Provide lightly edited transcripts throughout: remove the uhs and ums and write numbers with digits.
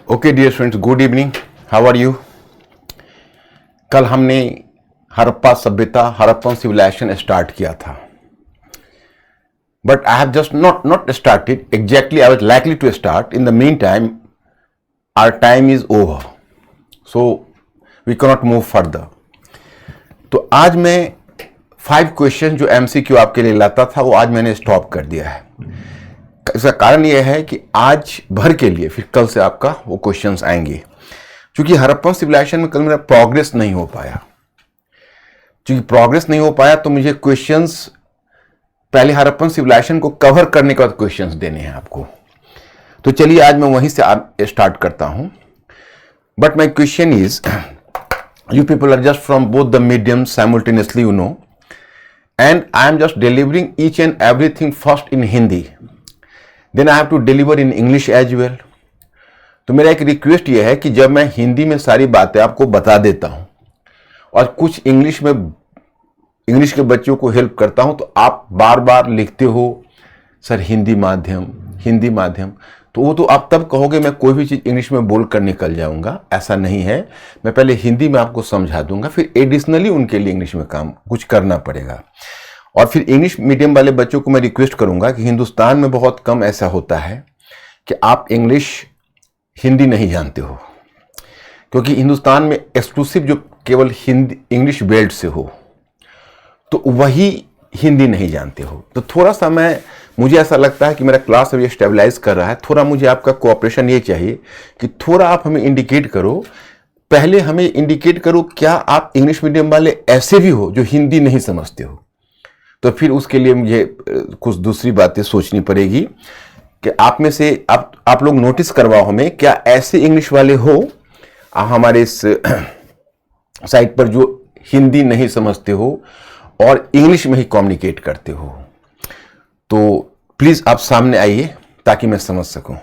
Okay dear friends, good evening, how are you. कल हमने हड़प्पा सभ्यता, हड़प्पन सिविलाइजेशन स्टार्ट किया था, but I have just not started exactly. I was likely to start, in the mean time our time is over, so we can not move further. तो आज मैं 5 question जो MCQ आपके लिए लाता था वो आज मैंने स्टॉप कर दिया है। इसका कारण यह है कि आज भर के लिए फिर कल से आपका वो क्वेश्चंस आएंगे, क्योंकि हड़प्पन सिविलाइजेशन में कल मेरा प्रोग्रेस नहीं हो पाया। क्योंकि प्रोग्रेस नहीं हो पाया तो मुझे क्वेश्चंस पहले हड़प्पन सिविलाइजेशन को कवर करने के बाद क्वेश्चंस देने हैं आपको। तो चलिए आज मैं वहीं से स्टार्ट करता हूं। But my question is, you people are just from both the mediums simultaneously, you know, and I am just delivering each and everything first in Hindi, then I have to deliver in English as well. तो मेरा एक request ये है कि जब मैं हिंदी में सारी बातें आपको बता देता हूं और कुछ इंग्लिश के बच्चों को हेल्प करता हूं, तो आप बार बार लिखते हो सर हिंदी माध्यम, तो वो तो आप तब कहोगे मैं कोई भी चीज़ इंग्लिश में बोल कर निकल जाऊंगा। ऐसा नहीं है, मैं पहले हिंदी में आपको समझा दूंगा, फिर एडिशनली उनके लिए इंग्लिश में काम कुछ करना पड़ेगा। और फिर इंग्लिश मीडियम वाले बच्चों को मैं रिक्वेस्ट करूंगा कि हिंदुस्तान में बहुत कम ऐसा होता है कि आप हिंदी नहीं जानते हो, क्योंकि हिंदुस्तान में एक्सक्लूसिव जो केवल इंग्लिश बेल्ट से हो तो वही हिंदी नहीं जानते हो। तो थोड़ा सा मुझे ऐसा लगता है कि मेरा क्लास अभी स्टेबलाइज कर रहा है, थोड़ा मुझे आपका कोऑपरेशन ये चाहिए कि थोड़ा आप हमें इंडिकेट करो, पहले हमें इंडिकेट करो क्या आप इंग्लिश मीडियम वाले ऐसे भी हो जो हिंदी नहीं समझते हो। तो फिर उसके लिए मुझे कुछ दूसरी बातें सोचनी पड़ेगी कि आप में से आप लोग नोटिस करवाओ हमें, क्या ऐसे इंग्लिश वाले हो हमारे इस साइट पर जो हिंदी नहीं समझते हो और इंग्लिश में ही कम्युनिकेट करते हो। तो प्लीज आप सामने आइए ताकि मैं समझ सकूं।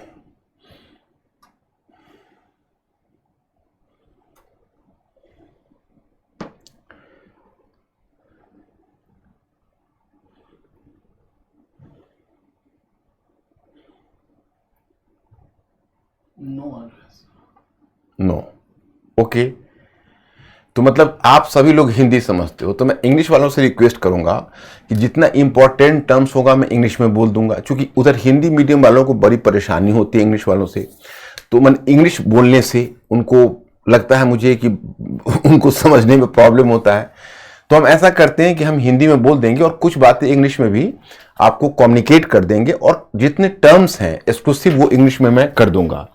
No, okay. तो मतलब आप सभी लोग हिंदी समझते हो, तो मैं इंग्लिश वालों से रिक्वेस्ट करूंगा कि जितना इंपॉर्टेंट टर्म्स होगा मैं इंग्लिश में बोल दूंगा, क्योंकि उधर हिंदी मीडियम वालों को बड़ी परेशानी होती है इंग्लिश वालों से। तो मैं इंग्लिश बोलने से उनको लगता है मुझे कि उनको समझने में प्रॉब्लम होता है। तो हम ऐसा करते हैं कि हम हिंदी में बोल देंगे और कुछ बातें इंग्लिश में भी आपको कम्युनिकेट कर देंगे, और जितने टर्म्स हैं एक्सक्लूसिव वो इंग्लिश में मैं कर दूंगा।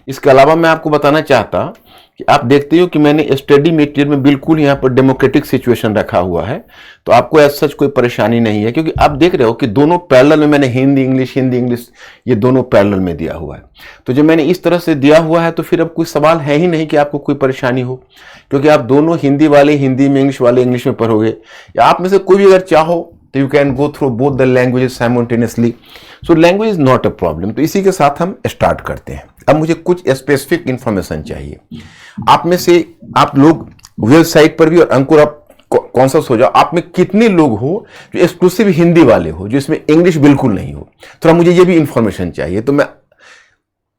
इसके अलावा मैं आपको बताना चाहता कि आप देखते हो कि मैंने स्टडी मटेरियल में बिल्कुल यहाँ पर डेमोक्रेटिक सिचुएशन रखा हुआ है, तो आपको एज सच कोई परेशानी नहीं है, क्योंकि आप देख रहे हो कि दोनों पैरेलल में मैंने हिंदी इंग्लिश ये दोनों पैरेलल में दिया हुआ है। तो जब मैंने इस तरह से दिया हुआ है तो फिर अब कोई सवाल है ही नहीं कि आपको कोई परेशानी हो, क्योंकि आप दोनों हिंदी वाले हिंदी में, इंग्लिश वाले इंग्लिश में पढ़ोगे, या आप में से कोई भी अगर चाहो तो you can go through both the languages simultaneously. So language is not a problem. तो इसी के साथ हम स्टार्ट करते हैं। अब मुझे कुछ स्पेसिफिक इंफॉर्मेशन चाहिए आप में से। आप लोग वेबसाइट पर भी, और अंकुर आप कॉन्शियस हो जाओ, आप में कितने लोग हो जो एक्सक्लूसिव हिंदी वाले हो, जो इसमें इंग्लिश बिल्कुल नहीं हो। थोड़ा मुझे ये भी इंफॉर्मेशन चाहिए, तो मैं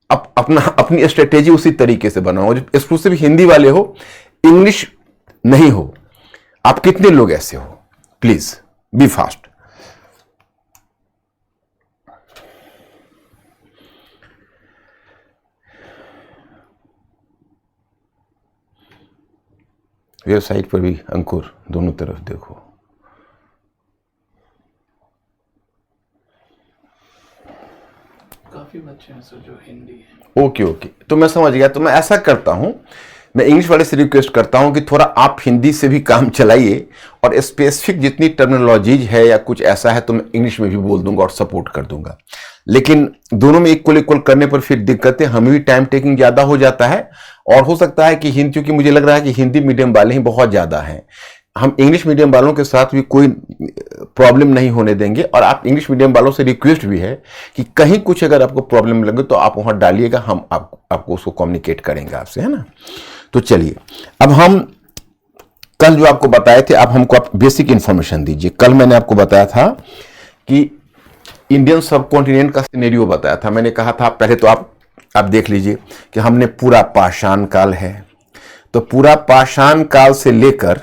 अपनी स्ट्रेटेजी उसी तरीके से बनाऊंगा। जो एक्सक्लूसिव हिंदी वाले हो, इंग्लिश नहीं हो, आप कितने लोग ऐसे हो? Please be fast. वेबसाइट पर भी अंकुर दोनों तरफ देखो। काफी बच्चे हैं सर जो हिंदी है। ओके, तो मैं समझ गया। तो मैं ऐसा करता हूं, मैं इंग्लिश वाले से रिक्वेस्ट करता हूं कि थोड़ा आप हिंदी से भी काम चलाइए, और स्पेसिफिक जितनी टर्मिनोलॉजीज है या कुछ ऐसा है तो मैं इंग्लिश में भी बोल दूंगा और सपोर्ट कर दूंगा। लेकिन दोनों में इक्वल करने पर फिर दिक्कतें, हमें भी टाइम टेकिंग ज्यादा हो जाता है, और हो सकता है कि हिंदी, क्योंकि मुझे लग रहा है कि हिंदी मीडियम वाले ही बहुत ज्यादा हैं, हम इंग्लिश मीडियम वालों के साथ भी कोई प्रॉब्लम नहीं होने देंगे। और आप इंग्लिश मीडियम वालों से रिक्वेस्ट भी है कि कहीं कुछ अगर आपको प्रॉब्लम लगे तो आप वहां डालिएगा, हम आपको उसको कम्युनिकेट करेंगे आपसे, है ना। तो चलिए, अब हम कल जो आपको बताए थे, अब हमको आप बेसिक इंफॉर्मेशन दीजिए। कल मैंने आपको बताया था कि इंडियन सब कॉन्टिनेंट का सिनेरियो बताया था। मैंने कहा था पहले तो आप आप देख लीजिए कि हमने पूरा पाषाण काल है, तो पूरा पाषाण काल से लेकर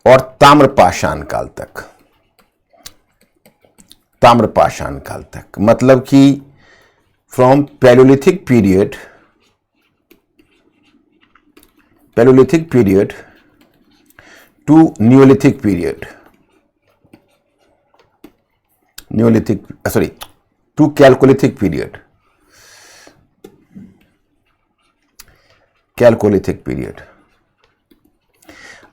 और ताम्र पाषाण काल तक, ताम्र पाषाण काल तक, मतलब कि from palaeolithic period to neolithic period, to chalcolithic period,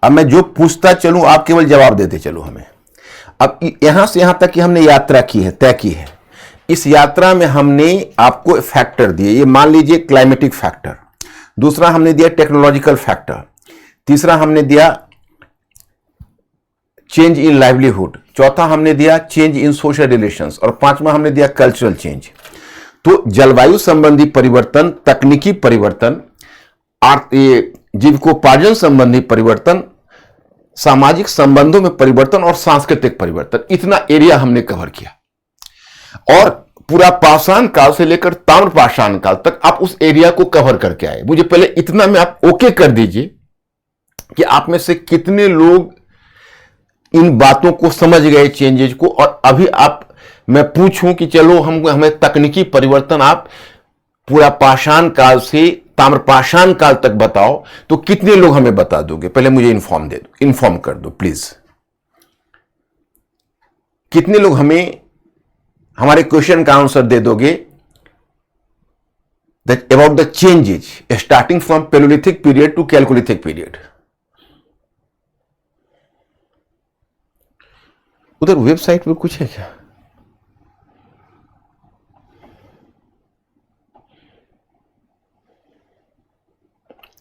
अब मैं जो पूछता चलूं आप केवल जवाब देते चलो हमें। अब यहां से यहां तक कि हमने यात्रा की है, तय की है। इस यात्रा में हमने आपको फैक्टर दिए, ये मान लीजिए क्लाइमेटिक फैक्टर, दूसरा हमने दिया टेक्नोलॉजिकल फैक्टर, तीसरा हमने दिया चेंज इन लाइवलीहुड, चौथा हमने दिया चेंज इन सोशल रिलेशंस, और पांचवा हमने दिया कल्चरल चेंज। तो जलवायु संबंधी परिवर्तन, तकनीकी परिवर्तन, जीविकोपार्जन संबंधी परिवर्तन, सामाजिक संबंधों में परिवर्तन और सांस्कृतिक परिवर्तन, इतना एरिया हमने कवर किया। और पूरा पाषाण काल से लेकर ताम्र पाषाण काल तक आप उस एरिया को कवर करके आए। मुझे पहले इतना में आप ओके कर दीजिए कि आप में से कितने लोग इन बातों को समझ गए, चेंजेज को। और अभी मैं पूछूं कि चलो हमें तकनीकी परिवर्तन आप पूरा पाषाण काल से ताम्र पाषाण काल तक बताओ, तो कितने लोग हमें बता दोगे? पहले मुझे इन्फॉर्म कर दो प्लीज। कितने लोग हमें हमारे क्वेश्चन का आंसर दे दोगे about the changes starting from palaeolithic period to chalcolithic period? उधर वेबसाइट पर कुछ है क्या?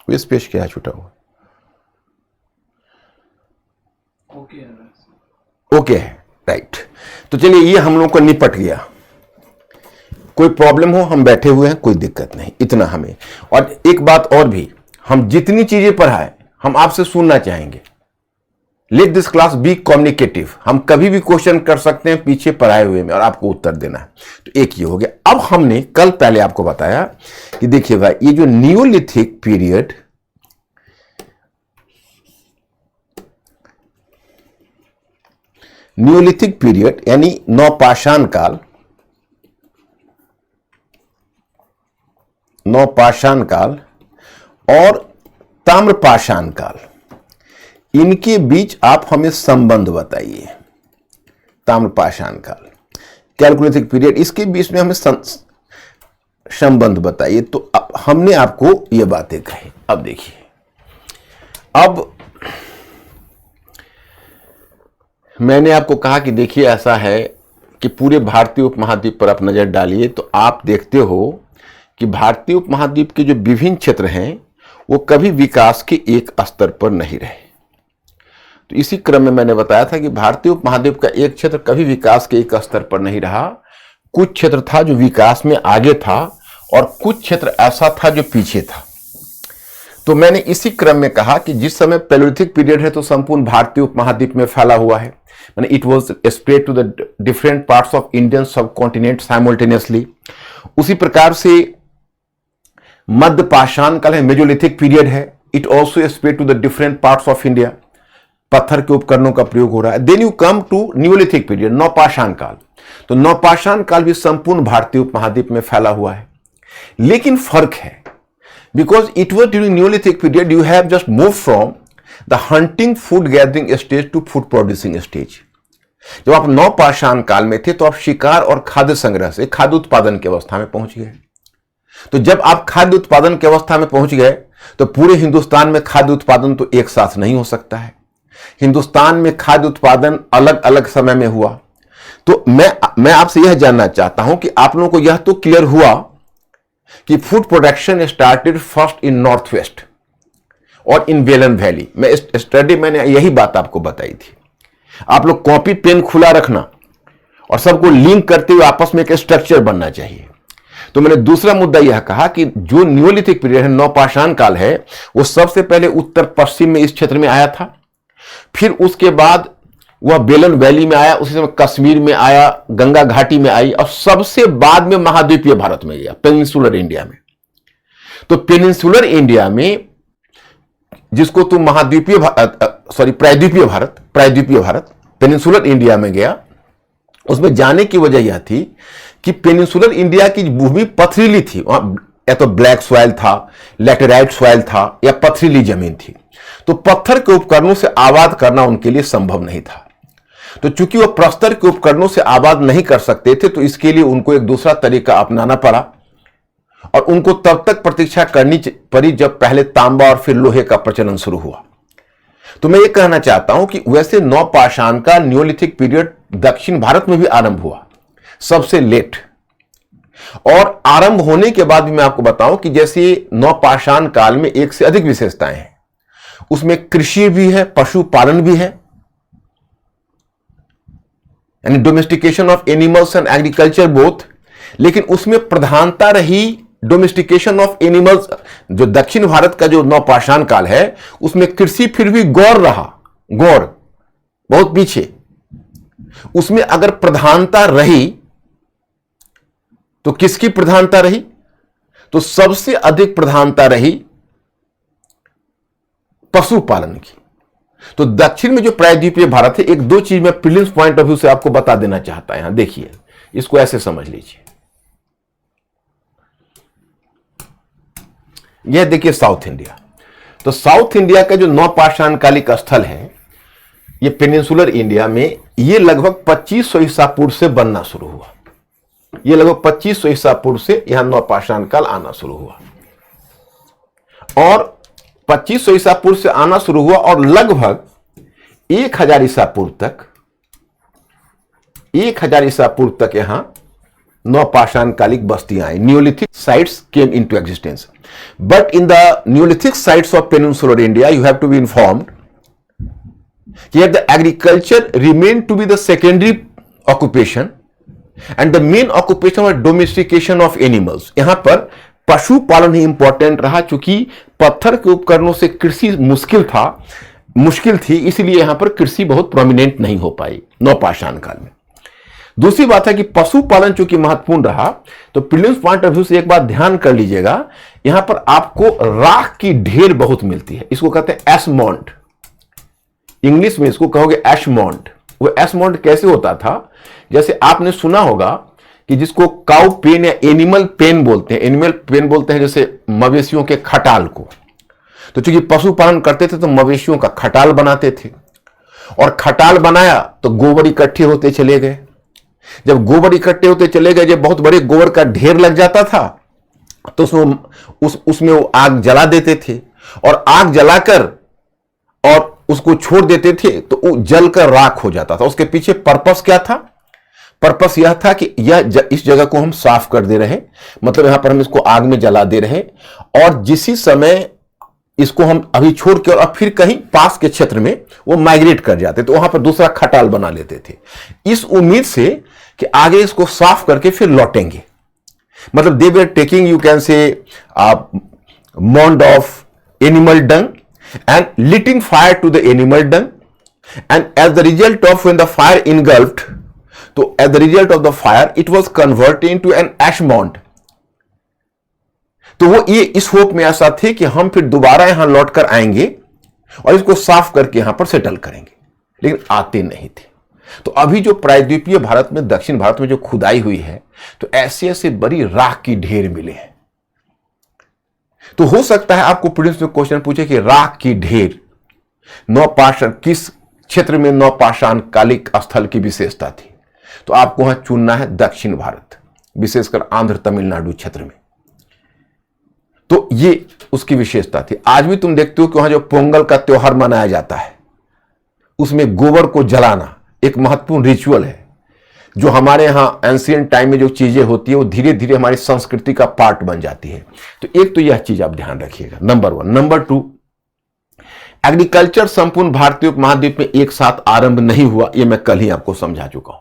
इस पेज क्या छूटा हुआ? ओके है, राइट। तो चलिए, ये हम लोगों को निपट गया। कोई प्रॉब्लम हो हम बैठे हुए हैं, कोई दिक्कत नहीं, इतना हमें। और एक बात और भी, हम जितनी चीजें पढ़ाए हम आपसे सुनना चाहेंगे। Let this class be communicative. हम कभी भी क्वेश्चन कर सकते हैं पीछे पढ़ाए हुए में और आपको उत्तर देना है। तो एक ये हो गया। अब हमने कल पहले आपको बताया कि देखिए भाई, ये जो नियोलिथिक पीरियड, नियोलिथिक पीरियड यानी नवपाषाण काल, नवपाषाण काल और ताम्रपाषाण काल, इनके बीच आप हमें संबंध बताइए। ताम्रपाषाण काल, कैलकोलिथिक पीरियड, इसके बीच में हमें संबंध बताइए। तो हमने आपको ये बातें कही। अब देखिए, अब मैंने आपको कहा कि देखिए ऐसा है कि पूरे भारतीय उपमहाद्वीप पर आप नजर डालिए तो आप देखते हो कि भारतीय उपमहाद्वीप के जो विभिन्न क्षेत्र हैं वो कभी विकास के एक स्तर पर नहीं रहे। तो इसी क्रम में मैंने बताया था कि भारतीय उपमहाद्वीप का एक क्षेत्र कभी विकास के एक स्तर पर नहीं रहा। कुछ क्षेत्र था जो विकास में आगे था और कुछ क्षेत्र ऐसा था जो पीछे था। तो मैंने इसी क्रम में कहा कि जिस समय पैलियोलिथिक पीरियड है तो संपूर्ण भारतीय उपमहाद्वीप में फैला हुआ है, माने it was spread to the different parts of Indian subcontinent simultaneously. उसी प्रकार से मध्य पाषाण काल है, मेजोलिथिक पीरियड है, it also spread to the different parts of India. पत्थर के उपकरणों का प्रयोग हो रहा है। Then you come to neolithic period, नवपाषाण काल। तो नवपाषाण काल भी संपूर्ण भारतीय उपमहाद्वीप में फैला हुआ है, लेकिन फर्क है because it was during neolithic period you have just move from the hunting food gathering stage to food producing stage. जब आप नवपाषाण काल में थे तो आप शिकार और खाद्य संग्रह से खाद्य उत्पादन की अवस्था में पहुंच गए। तो जब आप खाद्य उत्पादन की अवस्था में पहुंच गए तो पूरे हिंदुस्तान में खाद्य उत्पादन तो एक साथ नहीं हो सकता है। हिंदुस्तान में खाद्य उत्पादन अलग अलग समय में हुआ। तो मैं आपसे यह जानना चाहता हूं कि आप लोगों को यह तो क्लियर हुआ कि food production started first in north west और इन वेलन वैली। मैंने यही बात आपको बताई थी। आप लोग कॉपी पेन खुला रखना और सबको लिंक करते हुए आपस में एक स्ट्रक्चर बनना चाहिए। तो मैंने दूसरा मुद्दा यह कहा कि जो न्यूलिथिक पीरियड है, नवपाषाण काल है, वो सबसे पहले उत्तर पश्चिम में इस क्षेत्र में आया था। फिर उसके बाद वह बेलन वैली में आया, उसी समय कश्मीर में आया, गंगा घाटी में आई और सबसे बाद में महाद्वीपीय भारत में गया, पेनिनसुलर इंडिया में। तो पेनिनसुलर इंडिया में, जिसको तुम प्रायद्वीपीय भारत पेनिनसुलर इंडिया में गया, उसमें जाने की वजह यह थी कि पेनिनसुलर इंडिया की भूमि पथरीली थी। वहां या तो ब्लैक सॉइल था, लैटेराइट सॉइल था, या पथरीली जमीन थी। तो पत्थर के उपकरणों से आबाद करना उनके लिए संभव नहीं था। तो चूंकि वो प्रस्तर के उपकरणों से आबाद नहीं कर सकते थे, तो इसके लिए उनको एक दूसरा तरीका अपनाना पड़ा और उनको तब तक प्रतीक्षा करनी पड़ी जब पहले तांबा और फिर लोहे का प्रचलन शुरू हुआ। तो मैं ये कहना चाहता हूं कि वैसे नवपाषाण का न्यूलिथिक पीरियड दक्षिण भारत में भी आरंभ हुआ, सबसे लेट। और आरंभ होने के बाद भी मैं आपको बताऊं कि जैसे नवपाषाण काल में एक से अधिक विशेषताएं हैं। उसमें कृषि भी है, पशुपालन भी है, यानी domestication of animals and agriculture both. लेकिन उसमें प्रधानता रही डोमेस्टिकेशन ऑफ एनिमल्स। जो दक्षिण भारत का जो नवपाषाण काल है, उसमें कृषि फिर भी गौर रहा, गौर बहुत पीछे। उसमें अगर प्रधानता रही तो किसकी प्रधानता रही? तो सबसे अधिक प्रधानता रही पशुपालन की। तो दक्षिण में जो प्रायद्वीपीय भारत है, एक दो चीज मैं प्रीलिम्स पॉइंट ऑफ व्यू से आपको बता देना चाहता हूं। यहां देखिए, इसको ऐसे समझ लीजिए। यह देखिए साउथ इंडिया। तो साउथ इंडिया का जो नवपाषाण कालिक स्थल है, यह पेनिनसुलर इंडिया में, यह लगभग 2500 ईसा पूर्व से बनना शुरू हुआ। यह लगभग 2500 ईसा पूर्व से यहां नवपाषाण काल आना शुरू हुआ और 2500 ईसा पूर्व से आना शुरू हुआ और लगभग 1000 ईसा पूर्व तक यहां नवपाषाण कालिक बस्तियां आई। Neolithic sites came into existence, but in the Neolithic sites of peninsular India you have to be informed that the agriculture remained to be the secondary occupation and the main occupation was domestication of animals। यहां पर पशुपालन ही important रहा, चूंकि पत्थर के उपकरणों से कृषि मुश्किल थी, इसलिए यहां पर कृषि बहुत प्रोमिनेंट नहीं हो पाई नवपाषाण काल में। दूसरी बात है कि पशुपालन चूंकि महत्वपूर्ण रहा, तो प्रीलिम्स पॉइंट ऑफ व्यू से एक बात ध्यान कर लीजिएगा, यहां पर आपको राख की ढेर बहुत मिलती है। इसको कहते हैं एशमॉन्ट, इंग्लिश में इसको कहोगे एशमॉन्ट। वो एशमॉन्ट कैसे होता था? जैसे आपने सुना होगा कि जिसको काउ पेन या एनिमल पेन बोलते हैं, जैसे मवेशियों के खटाल को। तो चूंकि पशुपालन करते थे तो मवेशियों का खटाल बनाते थे, और खटाल बनाया तो गोबर इकट्ठे होते चले गए। जब गोबर इकट्ठे होते चले गए, जब बहुत बड़े गोबर का ढेर लग जाता था, तो उसमें वो आग जला देते थे, और आग जलाकर और उसको छोड़ देते थे, तो वो जलकर राख हो जाता था। उसके पीछे पर्पस क्या था? पर्पस यह था कि इस जगह को हम साफ कर दे रहे, मतलब यहां पर हम इसको आग में जला दे रहे, और जिसी समय इसको हम अभी छोड़ के और फिर कहीं पास के क्षेत्र में वो माइग्रेट कर जाते, तो वहां पर दूसरा खटाल बना लेते थे, इस उम्मीद से कि आगे इसको साफ करके फिर लौटेंगे। मतलब they were taking, you can say, mound of animal dung and lighting fire to the animal dung, and as the result of when the fire engulfed, so as the result of the fire it was converted into an ash mound। तो वो ये इस hope में ऐसा थे कि हम फिर दोबारा यहां लौट कर आएंगे और इसको साफ करके यहां पर सेटल करेंगे, लेकिन आते नहीं थे। तो अभी जो प्रायद्वीपीय भारत में, दक्षिण भारत में जो खुदाई हुई है, तो ऐसे बड़ी राख की ढेर मिले हैं। तो हो सकता है आपको प्रीलिम्स में क्वेश्चन पूछे कि राख की ढेर नवपाषाण, किस क्षेत्र में नवपाषाण कालिक स्थल की विशेषता थी, तो आपको वहां चुनना है दक्षिण भारत, विशेषकर आंध्र तमिलनाडु क्षेत्र में। तो ये उसकी विशेषता थी। आज भी तुम देखते हो कि वहां जो पोंगल का त्योहार मनाया जाता है, उसमें गोबर को जलाना एक महत्वपूर्ण रिचुअल है, जो हमारे यहां एंशिएंट टाइम में जो चीजें होती है वो धीरे धीरे हमारी संस्कृति का पार्ट बन जाती है। तो एक तो यह चीज आप ध्यान रखिएगा, नंबर 1। नंबर 2, एग्रीकल्चर संपूर्ण भारतीय उपमहाद्वीप में एक साथ आरंभ नहीं हुआ, यह मैं कल ही आपको समझा चुका हूं।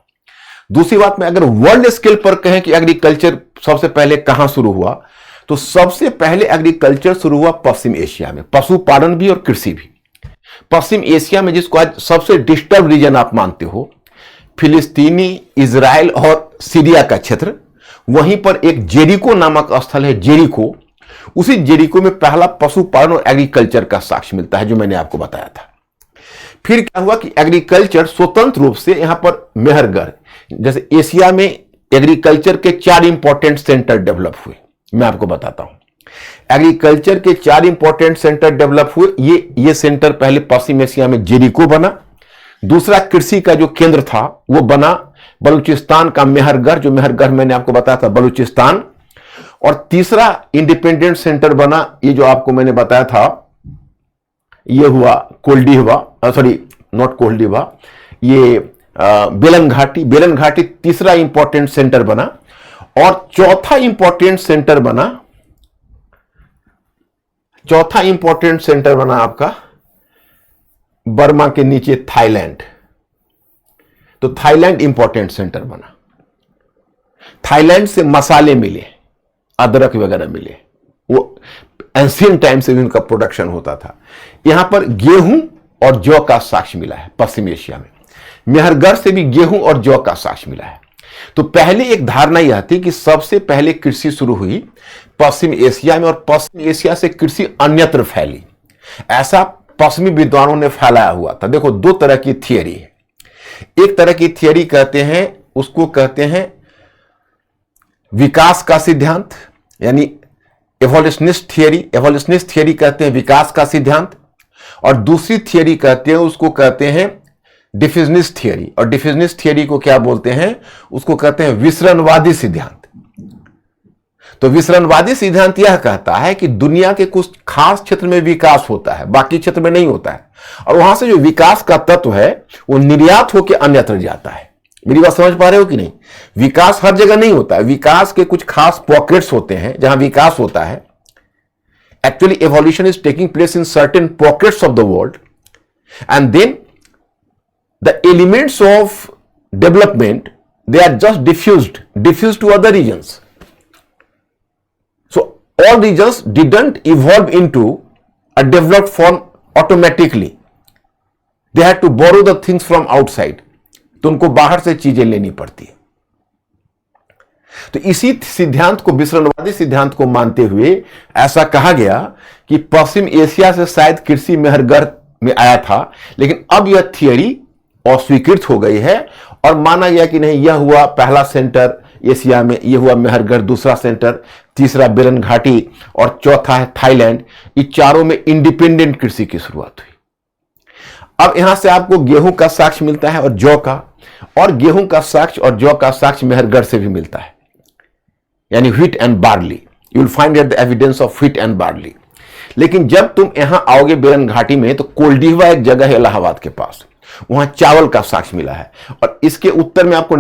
दूसरी बात में अगर वर्ल्ड स्केल पर कहें कि एग्रीकल्चर सबसे पहले कहां शुरू हुआ, तो सबसे पहले एग्रीकल्चर शुरू हुआ पश्चिम एशिया में, पशुपालन भी और कृषि भी। पश्चिम एशिया में जिसको आज सबसे डिस्टर्ब रीजन आप मानते हो, फिलिस्तीनी, इजराइल और सीरिया का क्षेत्र, वहीं पर एक जेरिको नामक स्थल है, जेरिको। उसी जेरिको में पहला पशुपालन और एग्रीकल्चर का साक्ष्य मिलता है, जो मैंने आपको बताया था। फिर क्या हुआ कि एग्रीकल्चर स्वतंत्र रूप से यहां पर मेहरगढ़, जैसे एशिया में एग्रीकल्चर के 4 इंपॉर्टेंट सेंटर डेवलप हुए। मैं आपको बताता हूं, एग्रीकल्चर के 4 इंपॉर्टेंट सेंटर डेवलप हुए। ये सेंटर पहले पश्चिम एशिया में जेरिको बना। दूसरा कृषि का जो केंद्र था वो बना बलूचिस्तान का मेहरगढ़, जो मेहरगढ़ मैंने आपको बताया था, बलूचिस्तान। और तीसरा इंडिपेंडेंट सेंटर बना, ये जो आपको मैंने बताया था, ये हुआ कोल्डिवा, सॉरी नॉट कोल्डिवा, ये बेलन घाटी। बेलन घाटी तीसरा इंपॉर्टेंट सेंटर बना। और चौथा इंपॉर्टेंट सेंटर बना आपका बर्मा के नीचे थाईलैंड। तो थाईलैंड इंपॉर्टेंट सेंटर बना। थाईलैंड से मसाले मिले, अदरक वगैरह मिले, वो एंशिएंट टाइम से भी उनका प्रोडक्शन होता था। यहां पर गेहूं और जौ का साक्ष्य मिला है पश्चिम एशिया में। मेहरगढ़ से भी गेहूं और जौ का साक्ष्य मिला है। तो पहले एक धारणा यह थी कि सबसे पहले कृषि शुरू हुई पश्चिम एशिया में और पश्चिम एशिया से कृषि अन्यत्र फैली, ऐसा पश्चिमी विद्वानों ने फैलाया हुआ था। देखो, 2 तरह की थियरी है। एक तरह की थियरी कहते हैं, उसको कहते हैं विकास का सिद्धांत, यानी एवोल्यूशनिस्ट थियरी कहते हैं विकास का सिद्धांत। और दूसरी थियरी कहते हैं, उसको कहते हैं डिफ्यूजनिस्ट थियरी। और डिफ्यूजनिस्ट थियरी को क्या बोलते हैं? उसको कहते हैं विसरणवादी सिद्धांत। तो विसरणवादी सिद्धांत यह कहता है कि दुनिया के कुछ खास क्षेत्र में विकास होता है, बाकी क्षेत्र में नहीं होता है, और वहां से जो विकास का तत्व है वो निर्यात होकर अन्यत्र जाता है। मेरी बात समझ पा रहे हो कि नहीं? विकास हर जगह नहीं होता है, विकास के कुछ खास पॉकेट्स होते हैं जहां विकास होता है। Actually evolution is taking place in certain pockets of the world, and then the elements of development, they are just diffused to other regions. So all regions didn't evolve into a developed form automatically. They had to borrow the things from outside. तो उनको बाहर से चीजें लेनी पड़ती है। तो इसी सिद्धांत को, विसरणवादी सिद्धांत को मानते हुए ऐसा कहा गया कि पश्चिम एशिया से शायद कृषि मेहरगढ़ में आया था, लेकिन अब यह थियरी अस्वीकृत हो गई है और माना गया कि नहीं, यह हुआ पहला सेंटर एशिया में, यह हुआ मेहरगढ़, दूसरा सेंटर, तीसरा बेलन घाटी और चौथा है थाईलैंड। ये चारों में इंडिपेंडेंट कृषि की शुरुआत हुई। अब यहां से आपको गेहूं का साक्ष्य मिलता है और जौ का, और गेहूं का साक्ष्य और जौ का साक्ष्य मेहरगढ़ से भी मिलता है, यानी wheat and barley. You will find the evidence of wheat and barley. लेकिन जब तुम यहां आओगे बेलन घाटी में, तो कोल्डिवा एक जगह है इलाहाबाद के पास, वहां चावल का साक्ष्य मिला है। और इसके उत्तर में आपको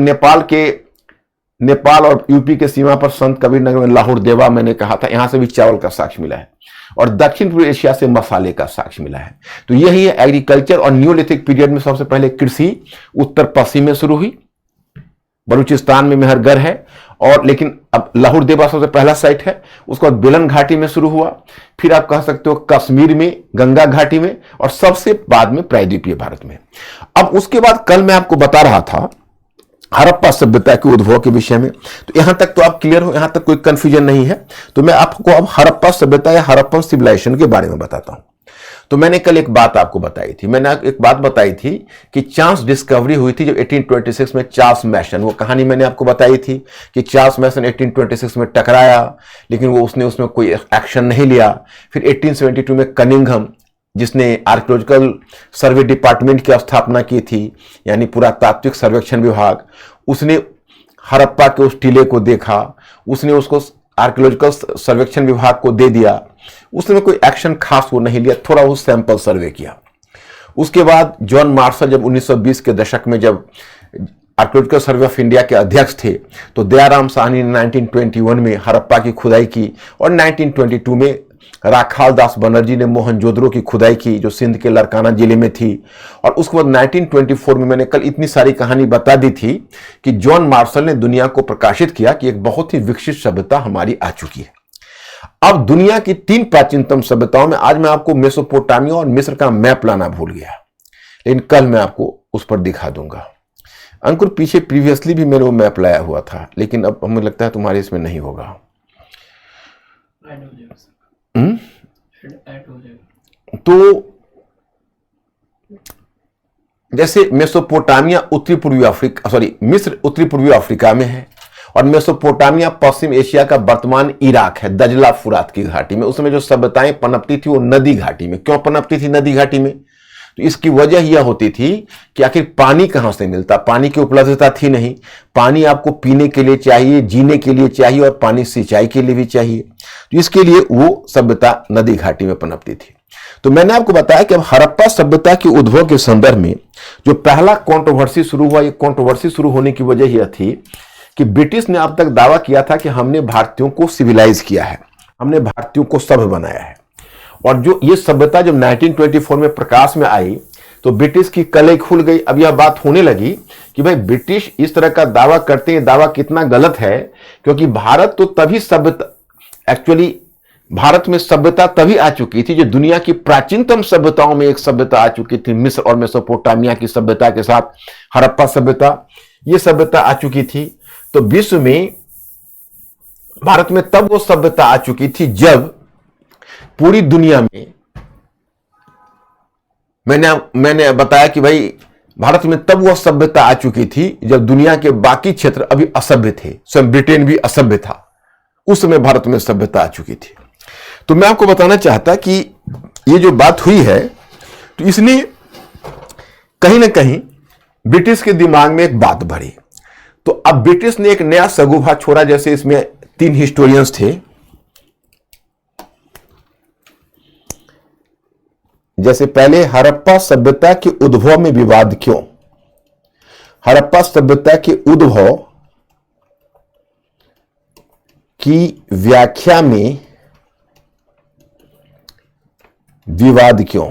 नेपाल और यूपी के सीमा पर संत कबीर नगर में लाहौर देवा मैंने कहा था, यहां से भी चावल का साक्ष्य मिला है। और दक्षिण पूर्व एशिया से मसाले का साक्ष्य मिला है। तो यही है एग्रीकल्चर। और न्यूलिथिक पीरियड में सबसे पहले कृषि उत्तर पश्चिम में शुरू हुई, बलूचिस्तान में मेहरगढ़ है, और लेकिन अब लाहौर देवा सबसे पहला साइट है। उसके बाद बेलन घाटी में शुरू हुआ, फिर आप कह सकते हो कश्मीर में, गंगा घाटी में, और सबसे बाद में प्रायद्वीपीय भारत में। अब उसके बाद कल मैं आपको बता रहा था हड़प्पा सभ्यता के उद्भव के विषय में। तो यहां तक तो आप क्लियर हो, यहां तक कोई कंफ्यूजन नहीं है। तो मैं आपको अब हड़प्पा सभ्यता या हड़प्पन सिविलाइजेशन के बारे में बताता हूं। तो मैंने कल एक बात आपको बताई थी, कि चार्ल्स डिस्कवरी हुई थी जब 1826 में चार्ल्स मैसन, वो कहानी मैंने आपको बताई थी कि चार्ल्स मैसन 1826 में टकराया, लेकिन वो उसमें कोई एक्शन नहीं लिया। फिर 1872 में कनिंघम, जिसने आर्कियोलॉजिकल सर्वे डिपार्टमेंट की स्थापना की थी, यानी पुरातात्विक सर्वेक्षण विभाग, उसने हड़प्पा के उस टीले को देखा, उसने उसको आर्कियोलॉजिकल सर्वेक्षण विभाग को दे दिया। उसने कोई एक्शन खास वो नहीं लिया, थोड़ा वो सैंपल सर्वे किया। उसके बाद जॉन मार्शल जब 1920 के दशक में जब आर्कियोलॉजिकल सर्वे ऑफ इंडिया के अध्यक्ष थे, तो दयाराम साहनी ने 1921 में हड़प्पा की खुदाई की, और 1922 में राखाल दास बनर्जी ने मोहनजोदड़ो की खुदाई की, जो सिंध के लड़काना जिले में थी। और उसके बाद 1924 में मैंने कल इतनी सारी कहानी बता दी थी कि जॉन मार्शल ने दुनिया को प्रकाशित किया कि एक बहुत ही विकसित सभ्यता हमारी आ चुकी है। अब दुनिया की 3 प्राचीनतम सभ्यताओं में आज मैं आपको मेसोपोटामिया और मिस्र का मैप लाना भूल गया, लेकिन कल मैं आपको उस पर दिखा दूंगा। अंकुर पीछे प्रीवियसली भी मैंने वो मैप लाया हुआ था, लेकिन अब हमें लगता है तुम्हारे इसमें नहीं होगा। ऐड हो जाएगा सर। ऐड हो जाएगा। तो जैसे मेसोपोटामिया उत्तरी पूर्वी अफ्रीका, सॉरी मिस्र उत्तरी पूर्वी अफ्रीका में है, और मेसोपोटामिया पश्चिम एशिया का वर्तमान इराक है, दजला फुरात की घाटी में। उसमें जो सभ्यताएं पनपती थी वो नदी घाटी में। क्यों पनपती थी नदी घाटी में? तो इसकी वजह यह होती थी कि आखिर पानी कहां से मिलता, पानी की उपलब्धता थी नहीं। पानी आपको पीने के लिए चाहिए, जीने के लिए चाहिए, और पानी सिंचाई के लिए भी चाहिए। तो इसके लिए वो सभ्यता नदी घाटी में पनपती थी। तो मैंने आपको बताया कि अब हड़प्पा सभ्यता के उद्भव के संदर्भ में जो पहला कंट्रोवर्सी शुरू हुआ, ये कंट्रोवर्सी शुरू होने की वजह यह थी कि ब्रिटिश ने अब तक दावा किया था कि हमने भारतीयों को सिविलाइज किया है, हमने भारतीयों को सभ्य बनाया है। और जो ये सभ्यता जब 1924 में प्रकाश में आई तो ब्रिटिश की कलई खुल गई। अब यह बात होने लगी कि भाई ब्रिटिश इस तरह का दावा करते हैं, दावा कितना गलत है, क्योंकि भारत तो तभी सभ्यता, एक्चुअली भारत में सभ्यता तभी आ चुकी थी जो दुनिया की प्राचीनतम सभ्यताओं में एक सभ्यता आ चुकी थी, मिस्र और मेसोपोटामिया की सभ्यता के साथ हड़प्पा सभ्यता, ये सभ्यता आ चुकी थी। तो विश्व में भारत में तब वो सभ्यता आ चुकी थी जब पूरी दुनिया में, मैंने बताया कि भाई भारत में तब वह सभ्यता आ चुकी थी जब दुनिया के बाकी क्षेत्र अभी असभ्य थे, स्वयं ब्रिटेन भी असभ्य था। उस समय भारत में सभ्यता आ चुकी थी। तो मैं आपको बताना चाहता कि ये जो बात हुई है, तो इसने कहीं ना कहीं ब्रिटिश के दिमाग में एक बात भरी। तो अब ब्रिटिश ने एक नया सगुफा छोड़ा। जैसे इसमें 3 हिस्टोरियंस थे, जैसे पहले हड़प्पा सभ्यता के उद्भव में विवाद क्यों, हड़प्पा सभ्यता के उद्भव की व्याख्या में विवाद क्यों,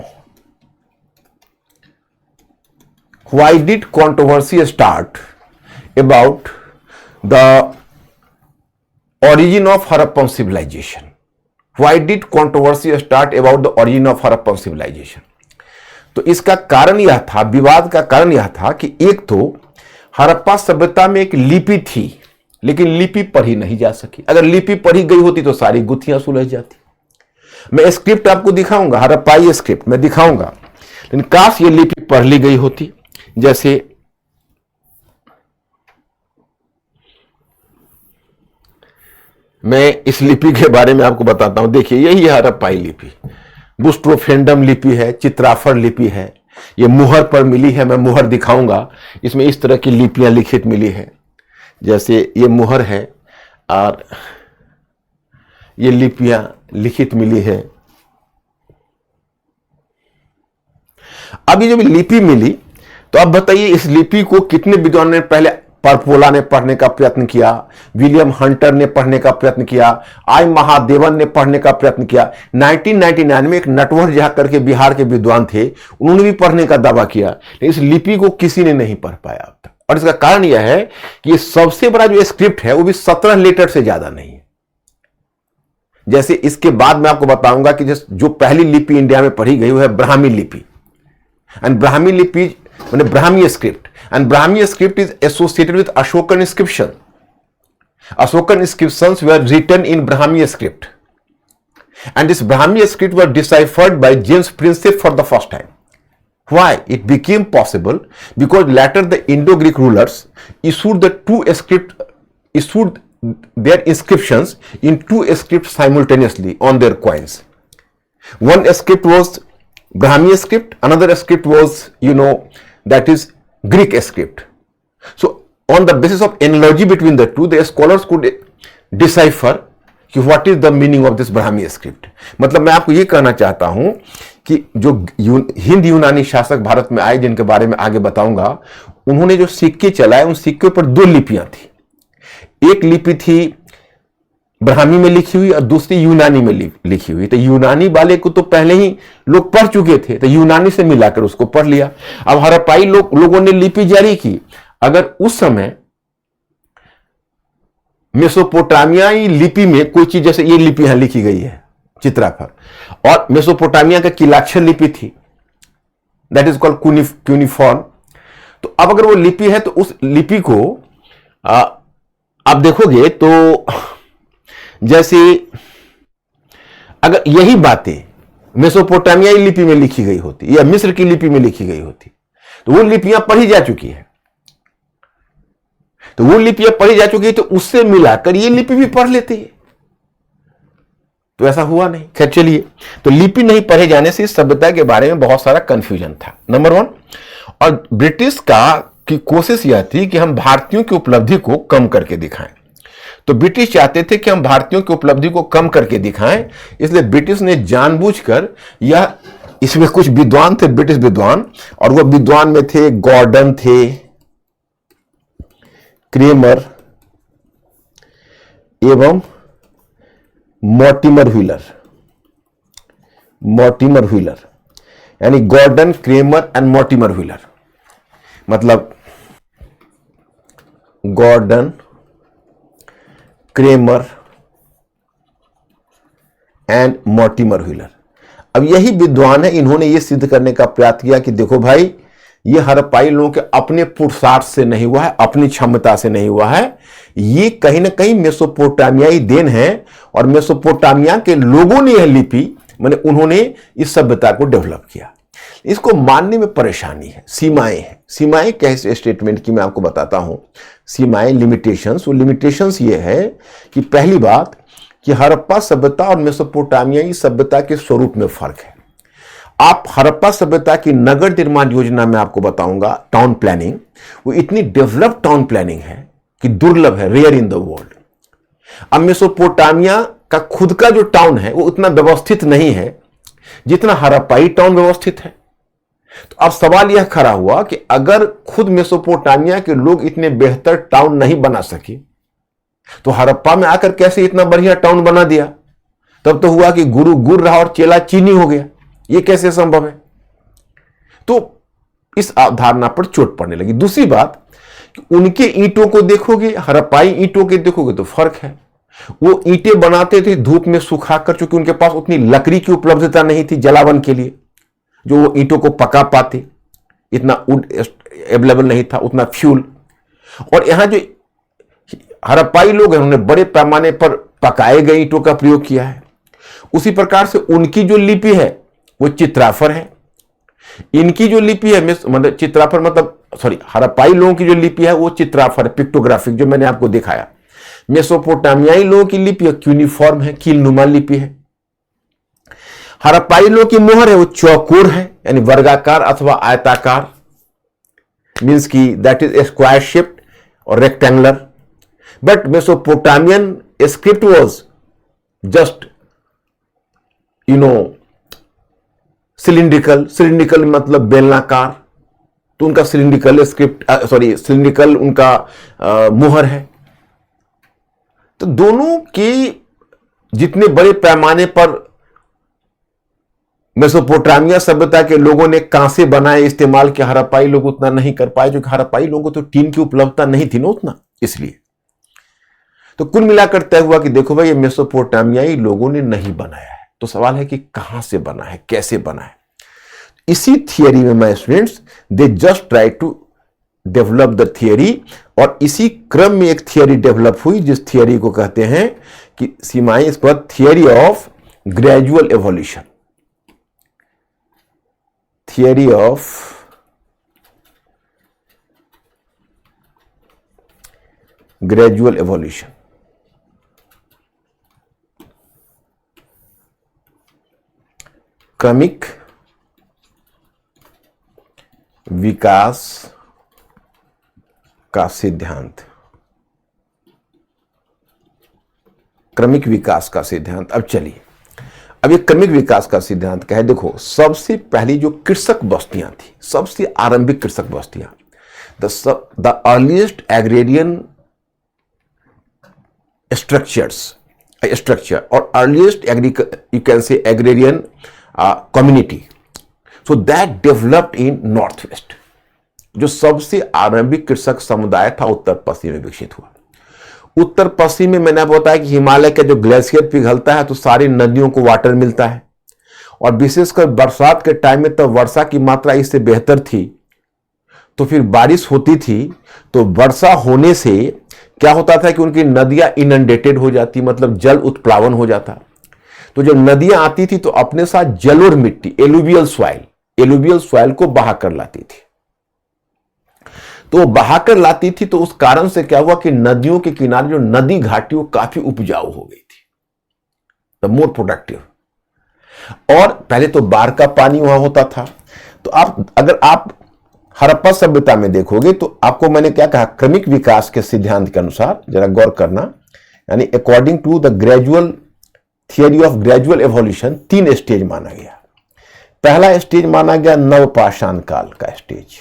why did controversy start about the origin of Harappan civilization? Why did controversy start about the origin of Harappan civilization? तो इसका कारण यह था, विवाद का कारण यह था कि एक तो हड़प्पा सभ्यता में एक लिपि थी, लेकिन लिपि पढ़ी नहीं जा सकी। अगर लिपि पढ़ी गई होती तो सारी गुत्थियां सुलझ जाती। मैं स्क्रिप्ट आपको दिखाऊंगा, हड़प्पाई स्क्रिप्ट मैं दिखाऊंगा, लेकिन काश ये लिपि पढ़ ली गई होती। जैसे मैं इस लिपि के बारे में आपको बताता हूं। देखिए, यही है हड़प्पाई लिपि, बुस्ट्रोफेंडम लिपि है, चित्राफर लिपि है, ये मुहर पर मिली है। मैं मुहर दिखाऊंगा, इसमें इस तरह की लिपियां लिखित मिली है। जैसे ये मुहर है और ये लिपियां लिखित मिली है। अब ये जब लिपि मिली तो अब बताइए इस लिपि को कितने विद्वान ने, पहले परपोला ने पढ़ने का प्रयत्न किया, विलियम हंटर ने पढ़ने का प्रयत्न किया, आई महादेवन ने पढ़ने का प्रयत्न किया। 1999 में एक नटवर झा करके बिहार के विद्वान थे, उन्होंने भी पढ़ने का दावा किया, लेकिन इस लिपि को किसी ने नहीं पढ़ पाया अब तक। और इसका कारण यह है कि ये सबसे बड़ा जो स्क्रिप्ट है वो भी 17 लेटर से ज्यादा नहीं है। जैसे इसके बाद मैं आपको बताऊंगा कि जो पहली लिपि इंडिया में पढ़ी गई वो है ब्राह्मी लिपि। एंड ब्राह्मी लिपि माने Brahmi script, and Brahmi script is associated with Ashokan inscription. Ashokan inscriptions were written in Brahmi script, and this Brahmi script were deciphered by James Prinsep for the first time. Why it became possible? Because later the Indo-Greek rulers issued their inscriptions in 2 scripts simultaneously on their coins. One script was Brahmi script, another script was, that is Greek script. So on the basis of analogy between the two, the scholars could decipher कि what is the meaning of this Brahmi script. मतलब मैं आपको ये कहना चाहता हूं कि जो हिंद यूनानी शासक भारत में आए, जिनके बारे में आगे बताऊंगा, उन्होंने जो सिक्के चलाए उन सिक्के पर 2 लिपियां थी। एक लिपि थी ब्राह्मी में लिखी हुई और दूसरी यूनानी में लिखी हुई। तो यूनानी वाले को तो पहले ही लोग पढ़ चुके थे, तो यूनानी से मिलाकर उसको पढ़ लिया। अब हड़प्पाई लोगों ने लिपि जारी की। अगर उस समय मेसोपोटामियाई लिपि में कोई चीज, जैसे ये लिपि यहां लिखी गई है चित्रा पर, और मेसोपोटामिया का किलाक्षर लिपि थी, दैट इज कॉल्ड क्यूनिफॉर्म। तो अब अगर वो लिपि है तो उस लिपि को आप देखोगे तो जैसे अगर यही बातें मेसोपोटामियाई लिपि में लिखी गई होती या मिस्र की लिपि में लिखी गई होती तो वो लिपियां पढ़ी जा चुकी है, तो वो लिपियां पढ़ी जा चुकी है, तो उससे मिलाकर ये लिपि भी पढ़ लेती है। तो ऐसा हुआ नहीं। खैर चलिए, तो लिपि नहीं पढ़े जाने से इस सभ्यता के बारे में बहुत सारा कंफ्यूजन था, नंबर 1। और ब्रिटिश की कोशिश यह थी कि हम भारतीयों की उपलब्धि को कम करके दिखाएं। तो ब्रिटिश चाहते थे कि हम भारतीयों की उपलब्धि को कम करके दिखाएं, इसलिए ब्रिटिश ने जानबूझकर यह, इसमें कुछ विद्वान थे, ब्रिटिश विद्वान, और वह विद्वान में थे गॉर्डन थे, क्रेमर एवं मॉर्टिमर व्हीलर, यानी Gordon, Kramer and Mortimer Wheeler, मतलब Gordon, Kramer and Mortimer Wheeler. अब यही विद्वान है, इन्होंने यह सिद्ध करने का प्रयास किया कि देखो भाई, ये हड़प्पाई लोगों के अपने पुरुषार्थ से नहीं हुआ है, अपनी क्षमता से नहीं हुआ है, ये कहीं ना कहीं मेसोपोटामियाई देन है, और मेसोपोटामिया के लोगों ने यह लिपि, माने उन्होंने इस सभ्यता को डेवलप किया। इसको मानने में परेशानी है, सीमाएं हैं। सीमाएं कैसे स्टेटमेंट की मैं आपको बताता हूं। सीमाएं, लिमिटेशंस, वो लिमिटेशंस ये है कि पहली बात कि हड़प्पा सभ्यता और मेसोपोटामियाई सभ्यता के स्वरूप में फर्क है। आप हड़प्पा सभ्यता की नगर निर्माण योजना में आपको बताऊंगा, टाउन प्लानिंग, वो इतनी डेवलप्ड टाउन प्लानिंग है कि दुर्लभ है, रेयर इन द वर्ल्ड। अब मेसोपोटामिया का खुद का जो टाउन है वो उतना व्यवस्थित नहीं है जितना हड़प्पाई टाउन व्यवस्थित है। तो अब सवाल यह खड़ा हुआ कि अगर खुद मेसोपोटामिया के लोग इतने बेहतर टाउन नहीं बना सके तो हड़प्पा में आकर कैसे इतना बढ़िया टाउन बना दिया? तब तो हुआ कि गुरु गुर रहा और चेला चीनी हो गया। ये कैसे संभव है? तो इस अवधारणा पर चोट पड़ने लगी। दूसरी बात कि उनके ईंटों को देखोगे, हड़प्पाई ईंटों के देखोगे तो फर्क है। वो ईंटें बनाते थे धूप में सुखाकर, चूंकि उनके पास उतनी लकड़ी की उपलब्धता नहीं थी जलावन के लिए, जो वो ईंटों को पका पाते, इतना वुड अवेलेबल नहीं था, उतना फ्यूल। और यहां जो हड़प्पाई लोग हैं उन्होंने बड़े पैमाने पर पकाए गए ईंटों का प्रयोग किया है। उसी प्रकार से उनकी जो लिपि है वो चित्राफर है, इनकी जो लिपि है मतलब चित्राफर मतलब सॉरी हड़प्पाई लोगों की जो लिपि है वो चित्राफर है, पिक्टोग्राफिक, जो मैंने आपको दिखाया। मेसोपोटामियाई लोगों की लिपि क्यूनिफॉर्म है, कीलनुमा लिपि है। हड़प्पाई लोगों की मोहर है वो चौकोर है, यानी वर्गाकार अथवा आयताकार, मीन्स की दैट इज स्क्वायर शेप्ड और rectangular. But Mesopotamian script was just cylindrical मतलब बेलनाकार, तो उनका सिलिंड्रिकल सिलिंड्रिकल उनका मोहर है। तो दोनों के जितने बड़े पैमाने पर मेसोपोटामिया सभ्यता के लोगों ने कांसे बनाए, इस्तेमाल किया, हड़प्पाई लोग उतना नहीं कर पाए, क्योंकि हड़प्पाई लोगों को तो टीन की उपलब्धता नहीं थी ना उतना, इसलिए। तो कुल मिलाकर तय हुआ कि देखो भाई ये मेसोपोटामियाई लोगों ने नहीं बनाया है। तो सवाल है कि कहां से बना है, कैसे बना है। इसी थियरी में my students they just try to develop the theory, और इसी क्रम में एक थियरी डेवलप हुई जिस थियरी को कहते हैं कि सीमाएं, इसके बाद theory of gradual evolution. Theory of gradual evolution. क्रमिक विकास का सिद्धांत। क्रमिक विकास का सिद्धांत। अब चलिए, अब ये क्रमिक विकास का सिद्धांत क्या है? देखो, सबसे पहली जो कृषक बस्तियां थी, सबसे आरंभिक कृषक बस्तियां, द अर्लीस्ट एग्रेरियन स्ट्रक्चर और अर्लीस्ट यू कैन से agrarian community, so that developed in north west. जो सबसे आरंभिक कृषक समुदाय था उत्तर पश्चिम में विकसित हुआ। उत्तर पश्चिम में मैंने आपको बताया कि हिमालय का जो ग्लेशियर पिघलता है तो सारी नदियों को वाटर मिलता है, और विशेषकर बरसात के टाइम में तब वर्षा की मात्रा इससे बेहतर थी, तो फिर बारिश होती थी, तो वर्षा होने से क्या होता था कि उनकी नदियां इनंडेटेड हो जाती, मतलब जल उत्प्लावन हो जाता। तो जब नदियां आती थी तो अपने साथ जल और मिट्टी, एलुवियल सॉइल को बहा कर लाती थी। तो बहा कर लाती थी, तो उस कारण से क्या हुआ कि नदियों के किनारे जो नदी घाटी वो काफी उपजाऊ हो गई थी, द मोर प्रोडक्टिव। और पहले तो बाढ़ का पानी वहां होता था। तो अगर आप हड़प्पा सभ्यता में देखोगे तो आपको मैंने क्या कहा, क्रमिक विकास के सिद्धांत के अनुसार, जरा गौर करना, यानी according to the gradual theory of gradual evolution 3 stage माना गया। पहला स्टेज माना गया नवपाषाण काल का स्टेज,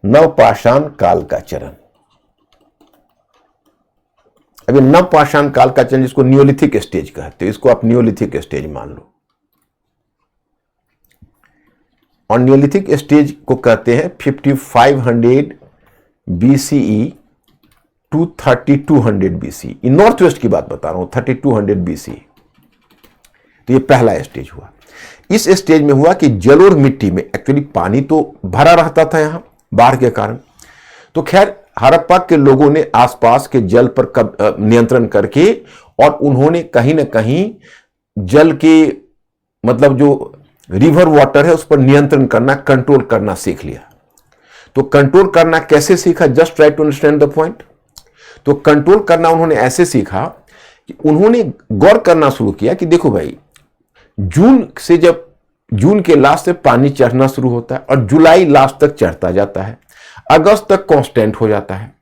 नवपाषाण काल का चरण। अभी नवपाषाण काल का चरण जिसको नियोलिथिक स्टेज कहते हो, इसको आप नियोलिथिक स्टेज मान लो। और नियोलिथिक स्टेज को कहते हैं 5500 BCE to 3200 BCE। North west की बात बता रहा हूं, 3200 BCE। तो ये पहला स्टेज हुआ। इस स्टेज में हुआ कि जल और मिट्टी में एक्चुअली पानी तो भरा रहता था यहां बाढ़ के कारण। तो खैर हड़प्पा के लोगों ने आसपास के जल पर नियंत्रण करके, और उन्होंने कहीं ना कहीं जल के मतलब जो रिवर वाटर है उस पर नियंत्रण करना, कंट्रोल करना सीख लिया। तो कंट्रोल करना कैसे सीखा, just try to understand the point. तो कंट्रोल करना उन्होंने ऐसे सीखा कि उन्होंने गौर करना शुरू किया कि देखो भाई, जून के लास्ट से पानी चढ़ना शुरू होता है और जुलाई लास्ट तक चढ़ता जाता है, अगस्त तक कांस्टेंट हो जाता है,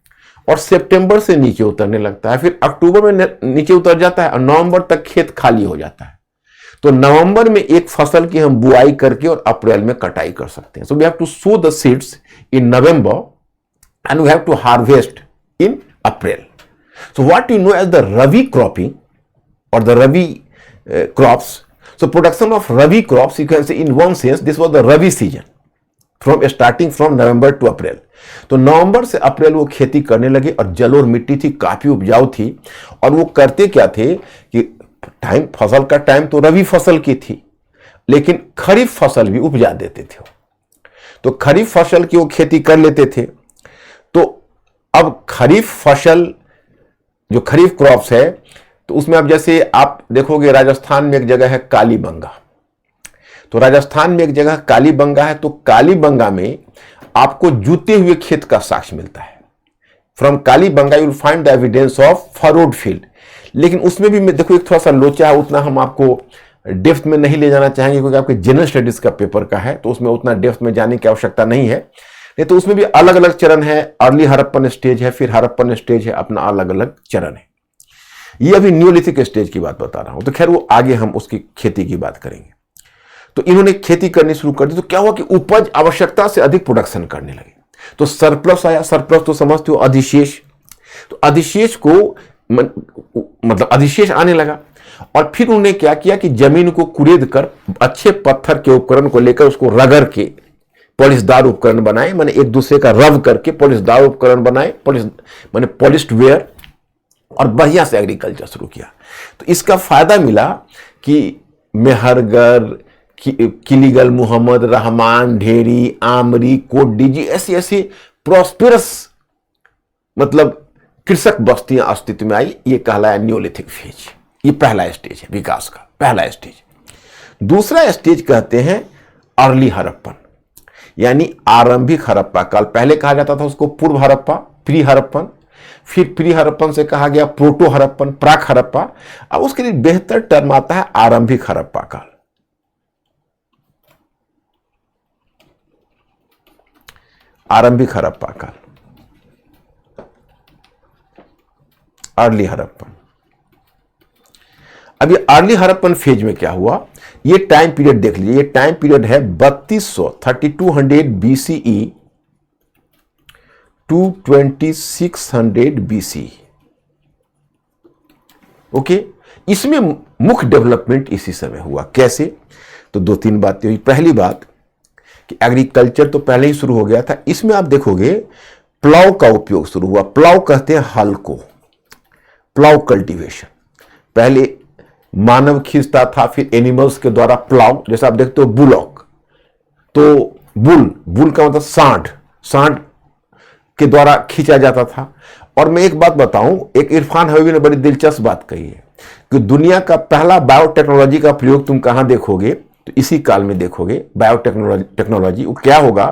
और सितंबर से नीचे उतरने लगता है, फिर अक्टूबर में नीचे उतर जाता है, और नवंबर तक खेत खाली हो जाता है। तो नवंबर में एक फसल की हम बुआई करके और अप्रैल में कटाई कर सकते हैं। So we have to sow the seeds in November and we have to harvest in April. So what you know as the rabi cropping और the rabi crops. So production of rabi crops, you can say in one sense this was the rabi season from starting from November to April. तो नवंबर से अप्रैल वो खेती करने लगे, और जल और मिट्टी थी काफी उपजाऊ थी। और वो करते क्या थे कि फसल का टाइम तो रवि फसल की थी, लेकिन खरीफ फसल भी उपजा देते थे। तो खरीफ फसल की वो खेती कर लेते थे। तो अब खरीफ फसल जो खरीफ क्रॉप्स है, तो उसमें अब जैसे आप देखोगे राजस्थान में एक जगह है कालीबंगा। तो राजस्थान में एक जगह कालीबंगा है, तो कालीबंगा में आपको जूते हुए खेत का साक्ष्य मिलता है। From Kalibanga you will find the evidence of furrowed field. लेकिन उसमें भी देखो एक थोड़ा सा लोचा है, उतना हम आपको डेप्थ में नहीं ले जाना चाहेंगे, क्योंकि आपके जनरल स्टडीज का पेपर का है, तो उसमें उतना डेप्थ में जाने की आवश्यकता नहीं है। नहीं तो उसमें भी अलग अलग चरण है, अर्ली हड़प्पन स्टेज है, फिर हड़प्पन स्टेज है, अपना अलग अलग चरण है। ये अभी न्यूलिथिक स्टेज की बात बता रहा हूं, तो खैर वो आगे हम उसकी खेती की बात करेंगे। तो इन्होंने खेती करनी शुरू कर दी। तो क्या हुआ कि उपज आवश्यकता से अधिक प्रोडक्शन करने लगे, तो सरप्लस आया। सरप्लस तो समझते हो अधिशेष। तो अधिशेष को मतलब अधिशेष आने लगा, और फिर उन्होंने क्या किया कि जमीन को कुरेद कर अच्छे पत्थर के उपकरण को लेकर उसको रगड़ के पॉलिशदार उपकरण बनाए, माने एक दूसरे का रब करके पॉलिशदार उपकरण बनाए, माने पॉलिश्ड वेयर, और बढ़िया से एग्रीकल्चर शुरू किया। तो इसका फायदा मिला कि मेहरगर, किलीगल, मोहम्मद, रहमान, ढेरी, आमरी, कोटडीजी, ऐसी ऐसी प्रॉस्पेरस मतलब कृषक बस्तियां अस्तित्व में आई। ये कहलाया न्यूलिथिक फेज। ये पहला स्टेज है विकास का, पहला स्टेज। दूसरा स्टेज कहते हैं अर्ली हड़प्पन, यानी आरंभिक हड़प्पा काल। पहले कहा जाता था उसको पूर्व हड़प्पा, प्री हड़प्पन, फिर प्री हड़प्पन से कहा गया प्रोटो हड़प्पन, प्राक हड़प्पा। अब उसके लिए बेहतर टर्म आता है आरंभिक हड़प्पा काल। आरंभिक हड़प्पा काल, अर्ली हड़प्पन। अब ये अर्ली हड़प्पन फेज में क्या हुआ, ये टाइम पीरियड देख लीजिए। ये टाइम पीरियड है 3200 BCE टू 2600 BCE। ओके, इसमें मुख्य डेवलपमेंट इसी समय हुआ। कैसे, तो दो तीन बातें हुई। पहली बात कि एग्रीकल्चर तो पहले ही शुरू हो गया था। इसमें आप देखोगे प्लाव का उपयोग शुरू हुआ। प्लाव कहते हैं हल को, प्लाउ कल्टीवेशन। पहले मानव खींचता था, फिर एनिमल्स के द्वारा प्लाउ, जैसे आप देखते हो बुलॉक, तो बुल का मतलब सांड के द्वारा खींचा जाता था। और मैं एक बात बताऊं, एक इरफान हबीबी ने बड़ी दिलचस्प बात कही है कि दुनिया का पहला बायोटेक्नोलॉजी का प्रयोग तुम कहां देखोगे, तो इसी काल में देखोगे। बायोटेक्नोलॉजी वो क्या होगा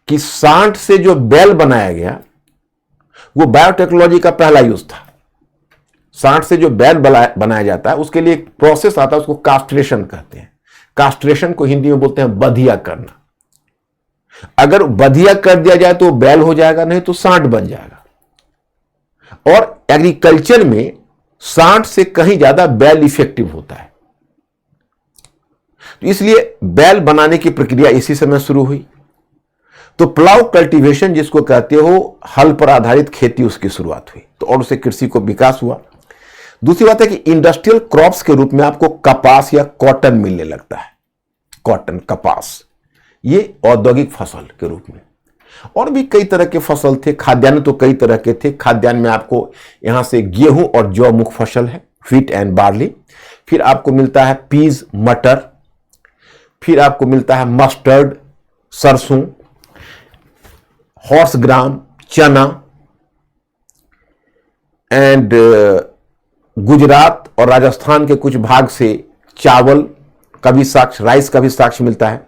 कि सांड से जो बैल बनाया गया वो बायोटेक्नोलॉजी का पहला यूज था। सांड से जो बैल बनाया जाता है उसके लिए एक प्रोसेस आता है, उसको कास्ट्रेशन कहते हैं। कास्ट्रेशन को हिंदी में बोलते हैं बधिया करना। अगर बधिया कर दिया जाए तो बैल हो जाएगा, नहीं तो सांड बन जाएगा। और एग्रीकल्चर में सांड से कहीं ज्यादा बैल इफेक्टिव होता है, तो इसलिए बैल बनाने की प्रक्रिया इसी समय शुरू हुई। तो प्लाउ कल्टीवेशन जिसको कहते हो, हल पर आधारित खेती, उसकी शुरुआत हुई, तो और उससे कृषि को विकास हुआ। दूसरी बात है कि इंडस्ट्रियल क्रॉप्स के रूप में आपको कपास या कॉटन मिलने लगता है। कॉटन, कपास, ये औद्योगिक फसल के रूप में। और भी कई तरह के फसल थे। खाद्यान्न तो कई तरह के थे। खाद्यान्न में आपको यहां से गेहूं और जौ मुख्य फसल है, व्हीट एंड बार्ली। फिर आपको मिलता है पीज, मटर। फिर आपको मिलता है मस्टर्ड, सरसों, हॉर्स ग्राम, चना। एंड गुजरात और राजस्थान के कुछ भाग से चावल का भी साक्ष्य, राइस का भी साक्ष्य मिलता है।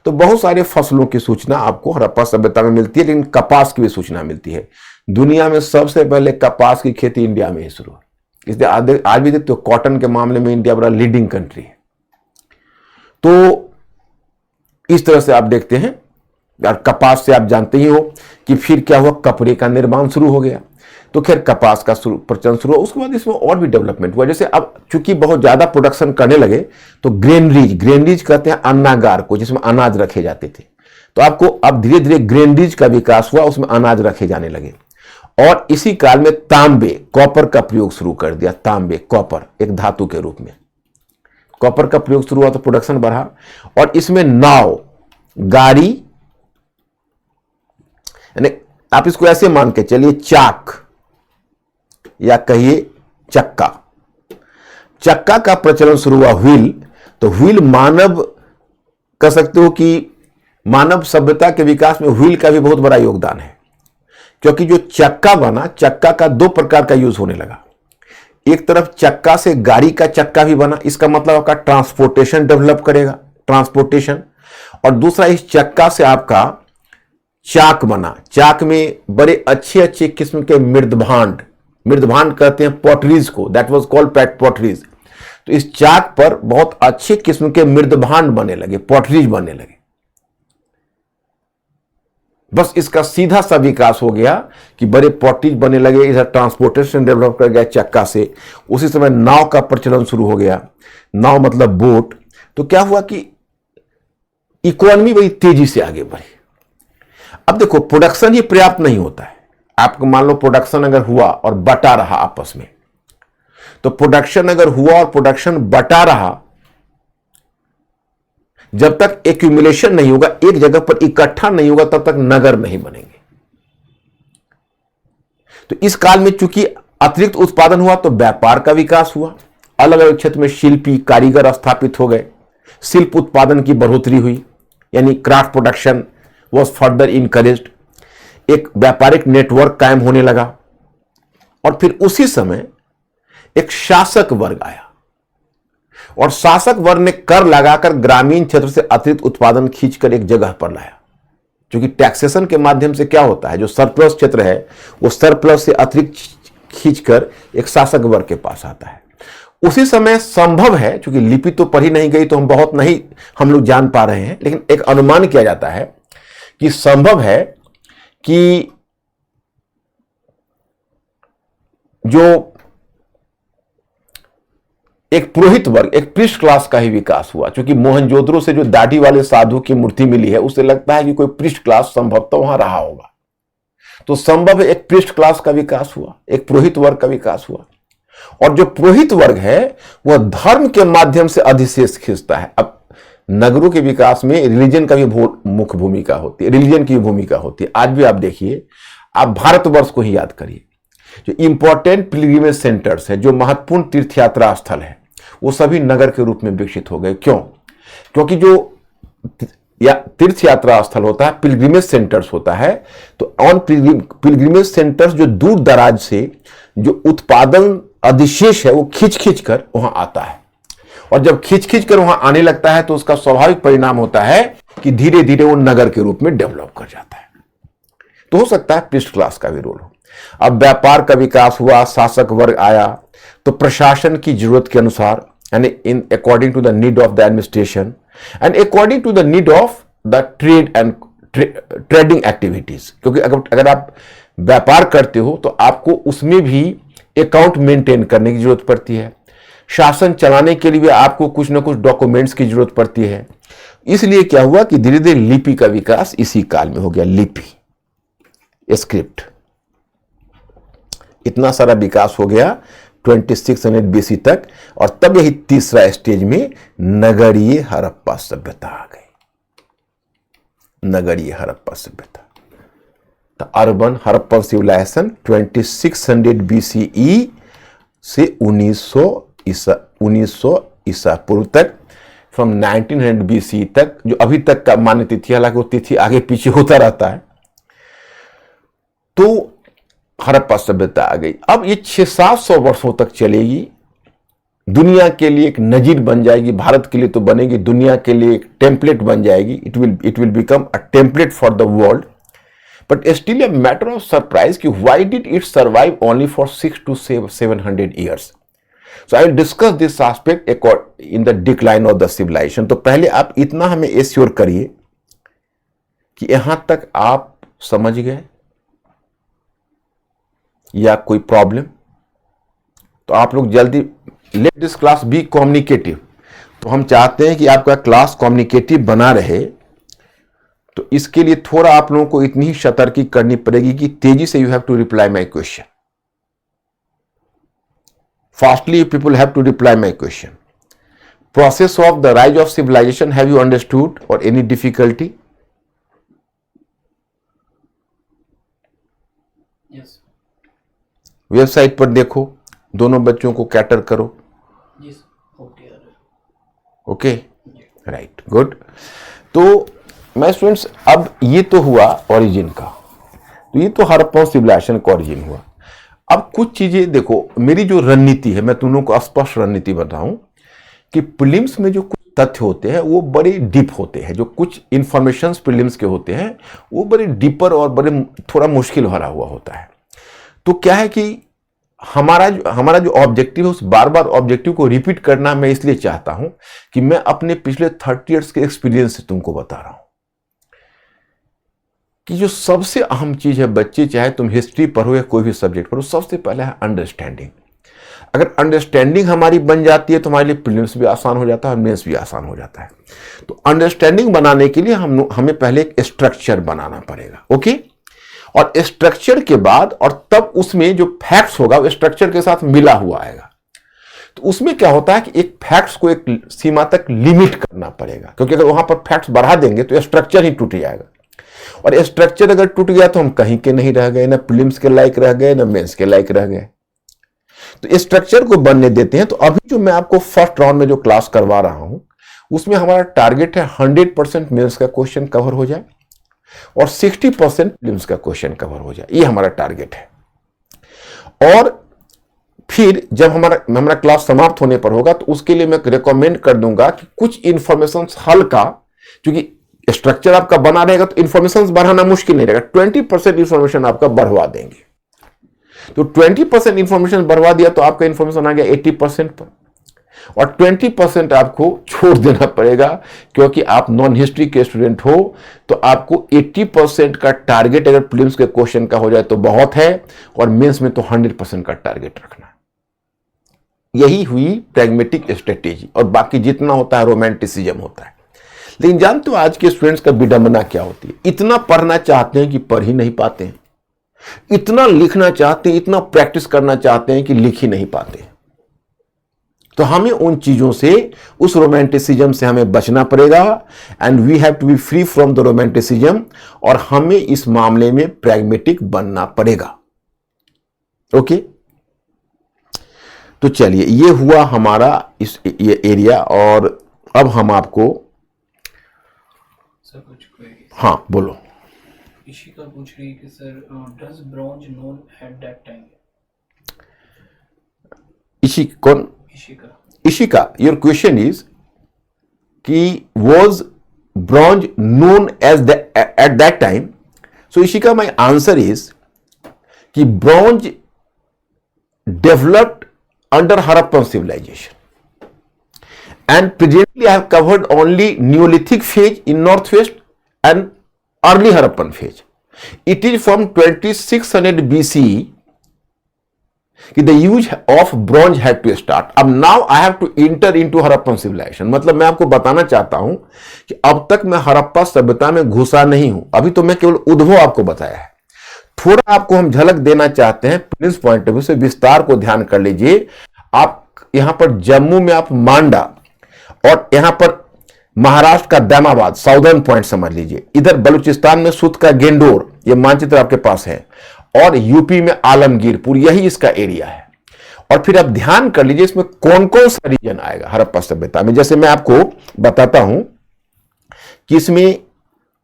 तो बहुत सारे फसलों की सूचना आपको हड़प्पा सभ्यता में मिलती है, लेकिन कपास की भी सूचना मिलती है। दुनिया में सबसे पहले कपास की खेती इंडिया में ही शुरू हुई। इसलिए आज भी देखते हो कॉटन के मामले में इंडिया बड़ा लीडिंग कंट्री है। तो इस तरह से आप देखते हैं। और कपास से आप जानते ही हो कि फिर क्या हुआ, कपड़े का निर्माण शुरू हो गया। तो खैर कपास का प्रचलन शुरू हुआ। उसके बाद इसमें और भी डेवलपमेंट हुआ। जैसे अब चूंकि बहुत ज्यादा प्रोडक्शन करने लगे तो ग्रेनरीज कहते हैं अन्नागार को, जिसमें अनाज रखे जाते थे। तो आपको अब धीरे धीरे ग्रेनरीज का विकास हुआ, उसमें अनाज रखे जाने लगे। और इसी काल में तांबे, कॉपर का प्रयोग शुरू कर दिया। तांबे, कॉपर एक धातु के रूप में कॉपर का प्रयोग शुरू हुआ, तो प्रोडक्शन बढ़ा। और इसमें नाव, गाड़ी, यानी आप इसको ऐसे मान के चलिए, चाक या कहिए चक्का का प्रचलन शुरू हुआ। व्हील, तो व्हील मानव कह सकते हो कि मानव सभ्यता के विकास में व्हील का भी बहुत बड़ा योगदान है। क्योंकि जो चक्का बना, चक्का का दो प्रकार का यूज होने लगा। एक तरफ चक्का से गाड़ी का चक्का भी बना, इसका मतलब आपका ट्रांसपोर्टेशन डेवलप करेगा, ट्रांसपोर्टेशन। और दूसरा, इस चक्का से आपका चाक बना। चाक में बड़े अच्छे अच्छे किस्म के मृदभांड कहते हैं पॉटरीज को, दैट वाज कॉल्ड पॉटरीज। तो इस चाक पर बहुत अच्छे किस्म के मृदभांड बने लगे, पॉटरीज बनने लगे। बस इसका सीधा सा विकास हो गया कि बड़े पॉटरीज बनने लगे, इधर ट्रांसपोर्टेशन डेवलप कर गया चक्का से। उसी समय नाव का प्रचलन शुरू हो गया। नाव मतलब बोट। तो क्या हुआ कि इकोनॉमी बड़ी तेजी से आगे बढ़ी। अब देखो, प्रोडक्शन ही पर्याप्त नहीं होता है। आपको मान लो प्रोडक्शन अगर हुआ और बटा रहा आपस में, तो प्रोडक्शन अगर हुआ और प्रोडक्शन बटा रहा, जब तक एक्यूमुलेशन नहीं होगा, एक जगह पर इकट्ठा नहीं होगा, तब तक नगर नहीं बनेंगे। तो इस काल में चूंकि अतिरिक्त उत्पादन हुआ तो व्यापार का विकास हुआ। अलग अलग क्षेत्र में शिल्पी, कारीगर स्थापित हो गए। शिल्प उत्पादन की बढ़ोतरी हुई, यानी craft production was further encouraged. एक व्यापारिक नेटवर्क कायम होने लगा। और फिर उसी समय एक शासक वर्ग आया, और शासक वर्ग ने कर लगाकर ग्रामीण क्षेत्र से अतिरिक्त उत्पादन खींचकर एक जगह पर लाया। क्योंकि टैक्सेशन के माध्यम से क्या होता है, जो सरप्लस क्षेत्र है वो सरप्लस से अतिरिक्त खींचकर एक शासक वर्ग के पास आता है। उसी समय संभव है, क्योंकि लिपि तो पढ़ी नहीं गई तो हम लोग जान पा रहे हैं, लेकिन एक अनुमान किया जाता है कि संभव है कि जो एक पुरोहित वर्ग, एक पृष्ठ क्लास का ही विकास हुआ। क्योंकि मोहनजोदड़ो से जो दाढ़ी वाले साधु की मूर्ति मिली है, उससे लगता है कि कोई पृष्ठ क्लास संभवतः वहां रहा होगा। तो संभव है एक पृष्ठ क्लास का विकास हुआ, एक पुरोहित वर्ग का विकास हुआ। और जो पुरोहित वर्ग है वह धर्म के माध्यम से अधिशेष खींचता है। अब नगरों के विकास में रिलीजन का भी मुख्य भूमिका होती है, रिलीजन की भूमिका होती है। आज भी आप देखिए, आप भारतवर्ष को ही याद करिए, जो इंपॉर्टेंट पिलग्रिमेज सेंटर्स है, जो महत्वपूर्ण तीर्थयात्रा स्थल है, वो सभी नगर के रूप में विकसित हो गए। क्यों? क्योंकि जो तीर्थ यात्रा स्थल होता है, पिलग्रिमेज सेंटर्स होता है, तो ऑन पिलग्रिमेज सेंटर्स जो दूर दराज से जो उत्पादन अधिशेष है वो खींच कर वहां आता है, और जब खींच कर वहां आने लगता है तो उसका स्वाभाविक परिणाम होता है कि धीरे धीरे वो नगर के रूप में डेवलप कर जाता है। तो हो सकता है पृष्ठ क्लास का भी रोल हो। अब व्यापार का विकास हुआ, शासक वर्ग आया, तो प्रशासन की जरूरत के अनुसार, यानी in according to the need of the administration and according to the need of the trade and trading activities, क्योंकि अगर आप व्यापार करते हो तो आपको उसमें भी अकाउंट मेंटेन करने की जरूरत पड़ती है। शासन चलाने के लिए आपको कुछ ना कुछ डॉक्यूमेंट्स की जरूरत पड़ती है। इसलिए क्या हुआ कि धीरे धीरे लिपि का विकास इसी काल में हो गया। लिपि, स्क्रिप्ट, इतना सारा विकास हो गया 2600 BC तक, और तब यही तीसरा स्टेज में नगरीय हड़प्पा सभ्यता आ गई। नगरीय हड़प्पा सभ्यता, the urban Harappan civilization 2600 BCE से 1900 ईसा पूर्व तक, फ्रॉम 1900 BC तक, जो अभी तक का मान्य तिथि, हालांकि वो तिथि आगे पीछे होता रहता है, तो हड़प्पा सभ्यता आ गई। अब ये 600-700 वर्षों तक चलेगी, दुनिया के लिए एक नजीर बन जाएगी, भारत के लिए तो बनेगी, दुनिया के लिए एक टेम्पलेट बन जाएगी। It will become a template for the world, but still a matter of surprise कि why did it survive only for 600 to 700 years। So I will discuss this aspect in the decline of the civilisation. तो पहले आप इतना हमें assure करिए कि यहां तक आप समझ गए, या कोई प्रॉब्लम, तो आप लोग जल्दी, let this class be communicative. तो हम चाहते हैं कि आपका क्लास कम्युनिकेटिव बना रहे, तो इसके लिए थोड़ा आप लोगों को इतनी ही सतर्की करनी पड़ेगी कि तेजी से you have to reply my question, fastly people have to reply my question. Process of the rise of civilization, have you understood और एनी डिफिकल्टी? यस। वेबसाइट पर देखो, दोनों बच्चों को कैटर करो। Okay, right, good. तो मैं स्टूडेंट्स, अब ये तो हुआ ओरिजिन का, तो ये तो हड़प्पन सिविलाइजेशन का ओरिजिन हुआ। अब कुछ चीजें देखो, मेरी जो रणनीति है, मैं तुम लोगों को स्पष्ट रणनीति बताऊं कि प्रीलिम्स में जो कुछ तथ्य होते हैं वो बड़े डीप होते हैं, जो कुछ इंफॉर्मेशन प्रीलिम्स के होते हैं वो बड़े डीपर और बड़े थोड़ा मुश्किल भरा हुआ होता है। तो क्या है कि हमारा जो ऑब्जेक्टिव है, उस बार बार ऑब्जेक्टिव को रिपीट करना मैं इसलिए चाहता हूं कि मैं अपने पिछले 30 इयर्स के एक्सपीरियंस से तुमको बता रहा हूं कि जो सबसे अहम चीज है बच्चे, चाहे तुम हिस्ट्री पढ़ो या कोई भी सब्जेक्ट पढ़ो, सबसे पहला है अंडरस्टैंडिंग। अगर अंडरस्टैंडिंग हमारी बन जाती है तो हमारे लिए प्रीलिम्स भी आसान हो जाता है और मेंस भी आसान हो जाता है। तो अंडरस्टैंडिंग बनाने के लिए हमें पहले एक स्ट्रक्चर बनाना पड़ेगा। ओके, और स्ट्रक्चर के बाद, और तब उसमें जो फैक्ट्स होगा वो स्ट्रक्चर के साथ मिला हुआ आएगा। तो उसमें क्या होता है कि एक फैक्ट्स को एक सीमा तक लिमिट करना पड़ेगा, क्योंकि अगर वहां पर फैक्ट्स बढ़ा देंगे तो स्ट्रक्चर ही टूट जाएगा, और स्ट्रक्चर अगर टूट गया तो हम कहीं के नहीं रह गए, ना प्रीलिम्स के लायक रह गए, ना मेंस के लायक रह गए। तो स्ट्रक्चर को बनने देते हैं। तो अभी जो मैं आपको फर्स्ट राउंड में जो क्लास करवा रहा हूं, उसमें हमारा टारगेट है 100% मेंस का क्वेश्चन कवर हो जाए और 60% प्रीलिम्स का क्वेश्चन कवर हो जाए, ये हमारा टारगेट है। और फिर जब हमारा क्लास समाप्त होने पर होगा तो उसके लिए मैं रिकमेंड कर दूंगा कि कुछ इंफॉर्मेशन हल्का, क्योंकि स्ट्रक्चर आपका बना रहेगा तो इंफॉर्मेशन बढ़ाना मुश्किल नहीं रहेगा, 20% इंफॉर्मेशन आपका बढ़वा देंगे। तो 20% इंफॉर्मेशन बढ़वा दिया तो आपका इंफॉर्मेशन आ गया 80% पर, और 20% आपको छोड़ देना पड़ेगा, क्योंकि आप नॉन हिस्ट्री के स्टूडेंट हो। तो आपको 80% का टारगेट अगर प्रीलिम्स के क्वेश्चन का हो जाए तो बहुत है, और मेंस में तो 100% का टारगेट रखना है। यही हुई प्रैग्मेटिक स्ट्रेटेजी, और बाकी जितना होता है रोमांटिसिज्म होता है। लेकिन जानते हो आज के स्टूडेंट्स का विडंबना क्या होती है? इतना पढ़ना चाहते हैं कि पढ़ ही नहीं पाते हैं, इतना लिखना चाहते हैं, इतना प्रैक्टिस करना चाहते हैं कि लिख ही नहीं पाते। तो हमें उन चीजों से, उस रोमांटिसिज्म से हमें बचना पड़ेगा, and we have to be free from the romanticism, और हमें इस मामले में प्रैग्मेटिक बनना पड़ेगा। ओके, तो चलिए ये हुआ हमारा ये एरिया। और अब हम आपको, सर कुछ क्वेरी। हाँ बोलो। इशिका पूछ रही है कि sir does bronze known at that time. कौन? Ishika. Ishika, your question is कि was bronze known as at that time? So Ishika, my answer is कि bronze developed under Harappan civilization, and presently I have covered only Neolithic phase in northwest and early Harappan phase. It is from 2600 BCE the use of bronze had to start. अब now I have to enter into Harappan civilization. मतलब मैं आपको बताना चाहता हूं कि अब तक मैं हड़प्पा सभ्यता में घुसा नहीं हूं, अभी तो मैं केवल उद्भव आपको बताया है। थोड़ा आपको हम झलक देना चाहते हैं प्रिंस पॉइंट ऑफ व्यू से, विस्तार को ध्यान कर लीजिए। आप यहां पर जम्मू में आप मांडा, और यहां पर महाराष्ट्र का दामाबाद साउदर्न पॉइंट समझ लीजिए, इधर बलूचिस्तान में सुत का गेंडोर, ये मानचित्र आपके पास है, और यूपी में आलमगीरपुर, यही इसका एरिया है। और फिर आप ध्यान कर लीजिए इसमें कौन कौन सा रीजन आएगा हड़प्पा सभ्यता में। जैसे मैं आपको बताता हूं कि इसमें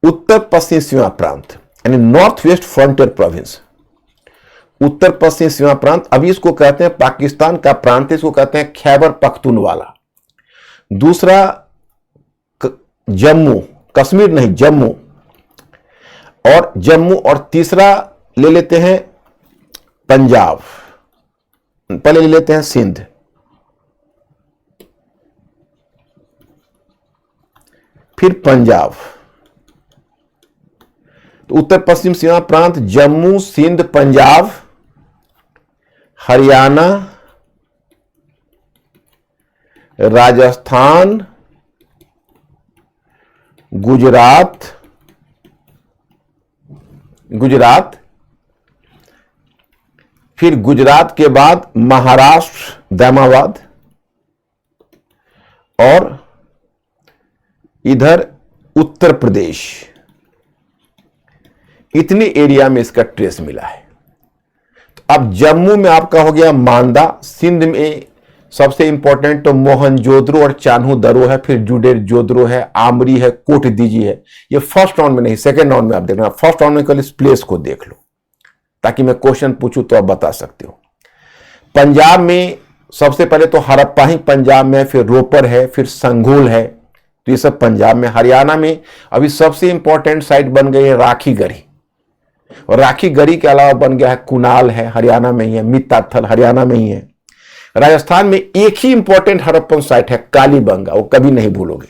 उत्तर पश्चिम सीमा प्रांत यानी नॉर्थ वेस्ट फ्रंटियर प्रोविंस, उत्तर पश्चिम सीमा प्रांत, अभी इसको कहते हैं पाकिस्तान का प्रांत, इसको कहते हैं खैबर पख्तूनवाला। दूसरा जम्मू, कश्मीर नहीं, जम्मू, और तीसरा ले लेते हैं पंजाब, पहले ले लेते हैं सिंध, फिर पंजाब। तो उत्तर पश्चिम सीमा प्रांत जम्मू, सिंध, पंजाब, हरियाणा, राजस्थान, गुजरात, फिर गुजरात के बाद महाराष्ट्र दामाबाद, और इधर उत्तर प्रदेश। इतने एरिया में इसका ट्रेस मिला है। तो अब जम्मू में आपका हो गया मांदा, सिंध में सबसे इंपॉर्टेंट तो मोहनजोदड़ो और चान्हो दरो है, फिर जुडेर जोदड़ो है, आमरी है, कोट दीजी है। ये फर्स्ट राउंड में नहीं, सेकंड राउंड में आप देखना। फर्स्ट राउंड में कल इस प्लेस को देख लो ताकि मैं क्वेश्चन पूछूं तो आप बता सकते हो। पंजाब में सबसे पहले तो हड़प्पा ही पंजाब में, फिर रोपर है, फिर संघोल है, तो ये सब पंजाब में। हरियाणा में अभी सबसे इंपॉर्टेंट साइट बन गई है राखी गढ़ी, और राखी गढ़ी के अलावा बन गया है कुनाल है, हरियाणा में ही है, मित्ताथल हरियाणा में ही है। राजस्थान में एक ही इंपॉर्टेंट हड़प्पन साइट है कालीबंगा, वो कभी नहीं भूलोगे।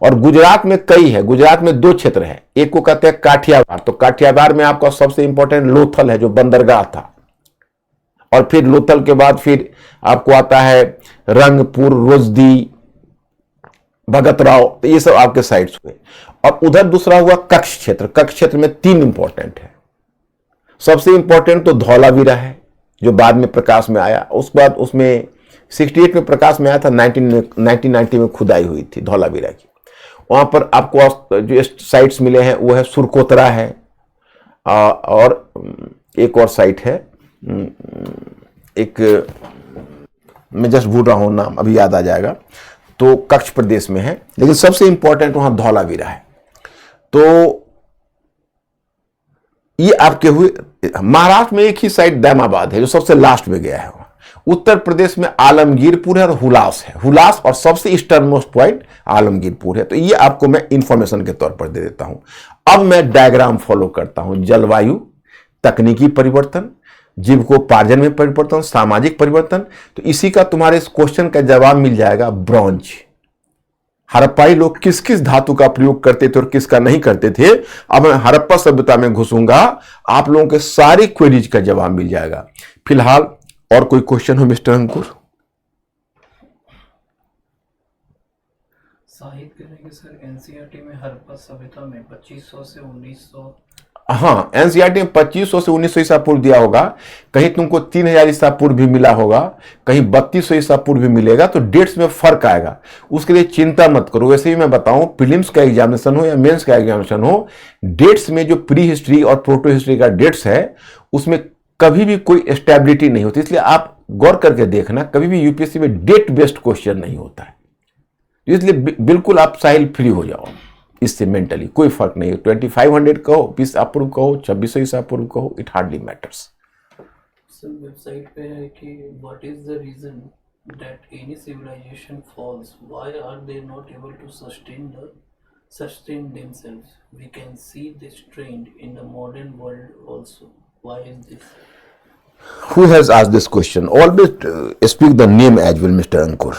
और गुजरात में कई है, गुजरात में दो क्षेत्र है, एक को कहते हैं काठियावाड़, तो काठियावाड़ में आपका सबसे इंपॉर्टेंट लोथल है जो बंदरगाह था, और फिर लोथल के बाद फिर आपको आता है रंगपुर, रोजदी, भगतराव, तो ये सब आपके साइट्स हुए। और उधर दूसरा हुआ कच्छ क्षेत्र। कच्छ क्षेत्र में तीन इंपॉर्टेंट है। सबसे इंपॉर्टेंट तो धौलावीरा है जो बाद में प्रकाश में आया, उसके बाद उसमें 68 में प्रकाश में आया था, 1990 में खुदाई हुई थी धौलावीरा की। वहां पर आपको जो साइट्स मिले हैं वो है सुरकोतरा है, और एक और साइट है, एक मैं जस्ट भूल रहा हूं नाम, अभी याद आ जाएगा, तो कच्छ प्रदेश में है, लेकिन सबसे इंपॉर्टेंट वहां धौलावीरा है। तो ये आपके हुए। महाराष्ट्र में एक ही साइट दामाबाद है जो सबसे लास्ट में गया है। उत्तर प्रदेश में आलमगीरपुर है और हुलास है, हुलास, और सबसे ईस्टर्न मोस्ट पॉइंट आलमगीरपुर है। तो ये आपको मैं इंफॉर्मेशन के तौर पर दे देता हूं। अब मैं डायग्राम फॉलो करता हूं। जलवायु, तकनीकी परिवर्तन, जीविकोपार्जन में परिवर्तन, सामाजिक परिवर्तन। तो इसी का तुम्हारे इस क्वेश्चन का जवाब मिल जाएगा ब्रॉन्ज। हड़प्पाई लोग किस किस धातु का प्रयोग करते थे और किसका नहीं करते थे। अब मैं हड़प्पा सभ्यता में घुसूंगा, आप लोगों के सारी क्वेरीज का जवाब मिल जाएगा। फिलहाल और कोई क्वेश्चन हो मिस्टर अंकुर? साहित्य करेंगे सर, एनसीईआरटी में हड़प्पा सभ्यता में 2500 से 1900। हाँ, एनसीईआरटी में 2500 से 1900 ईसा पूर्व दिया होगा, कहीं तुमको 3000 ईसा पूर्व भी मिला होगा, कहीं 3200 ईसा पूर्व भी मिलेगा, तो डेट्स में फर्क आएगा। उसके लिए चिंता मत करो। वैसे ही मैं बताऊं, प्रीलिम्स का एग्जामिनेशन हो या मेंस का एग्जामिनेशन हो, डेट्स में जो प्री हिस्ट्री और प्रोटो हिस्ट्री का डेट्स है उसमें कभी भी कोई स्टेबिलिटी नहीं होती, इसलिए आप गौर करके देखना, कभी भी यूपीएससी में डेट बेस्ड क्वेश्चन नहीं होता है। इसलिए बिल्कुल आप साहिल फ्री हो जाओ इससे, मेंटली कोई फर्क नहीं है। 2500 कहो, 20 अप्रूव कहो, 2600 अप्रूव कहो, it hardly matters. Sir website पे है कि what is the reason that any civilization falls, why are they not able to sustain themselves? We can see this trend in the modern world also. Why is this? Who has asked this question? Always speak the name as well, Mr. Ankur.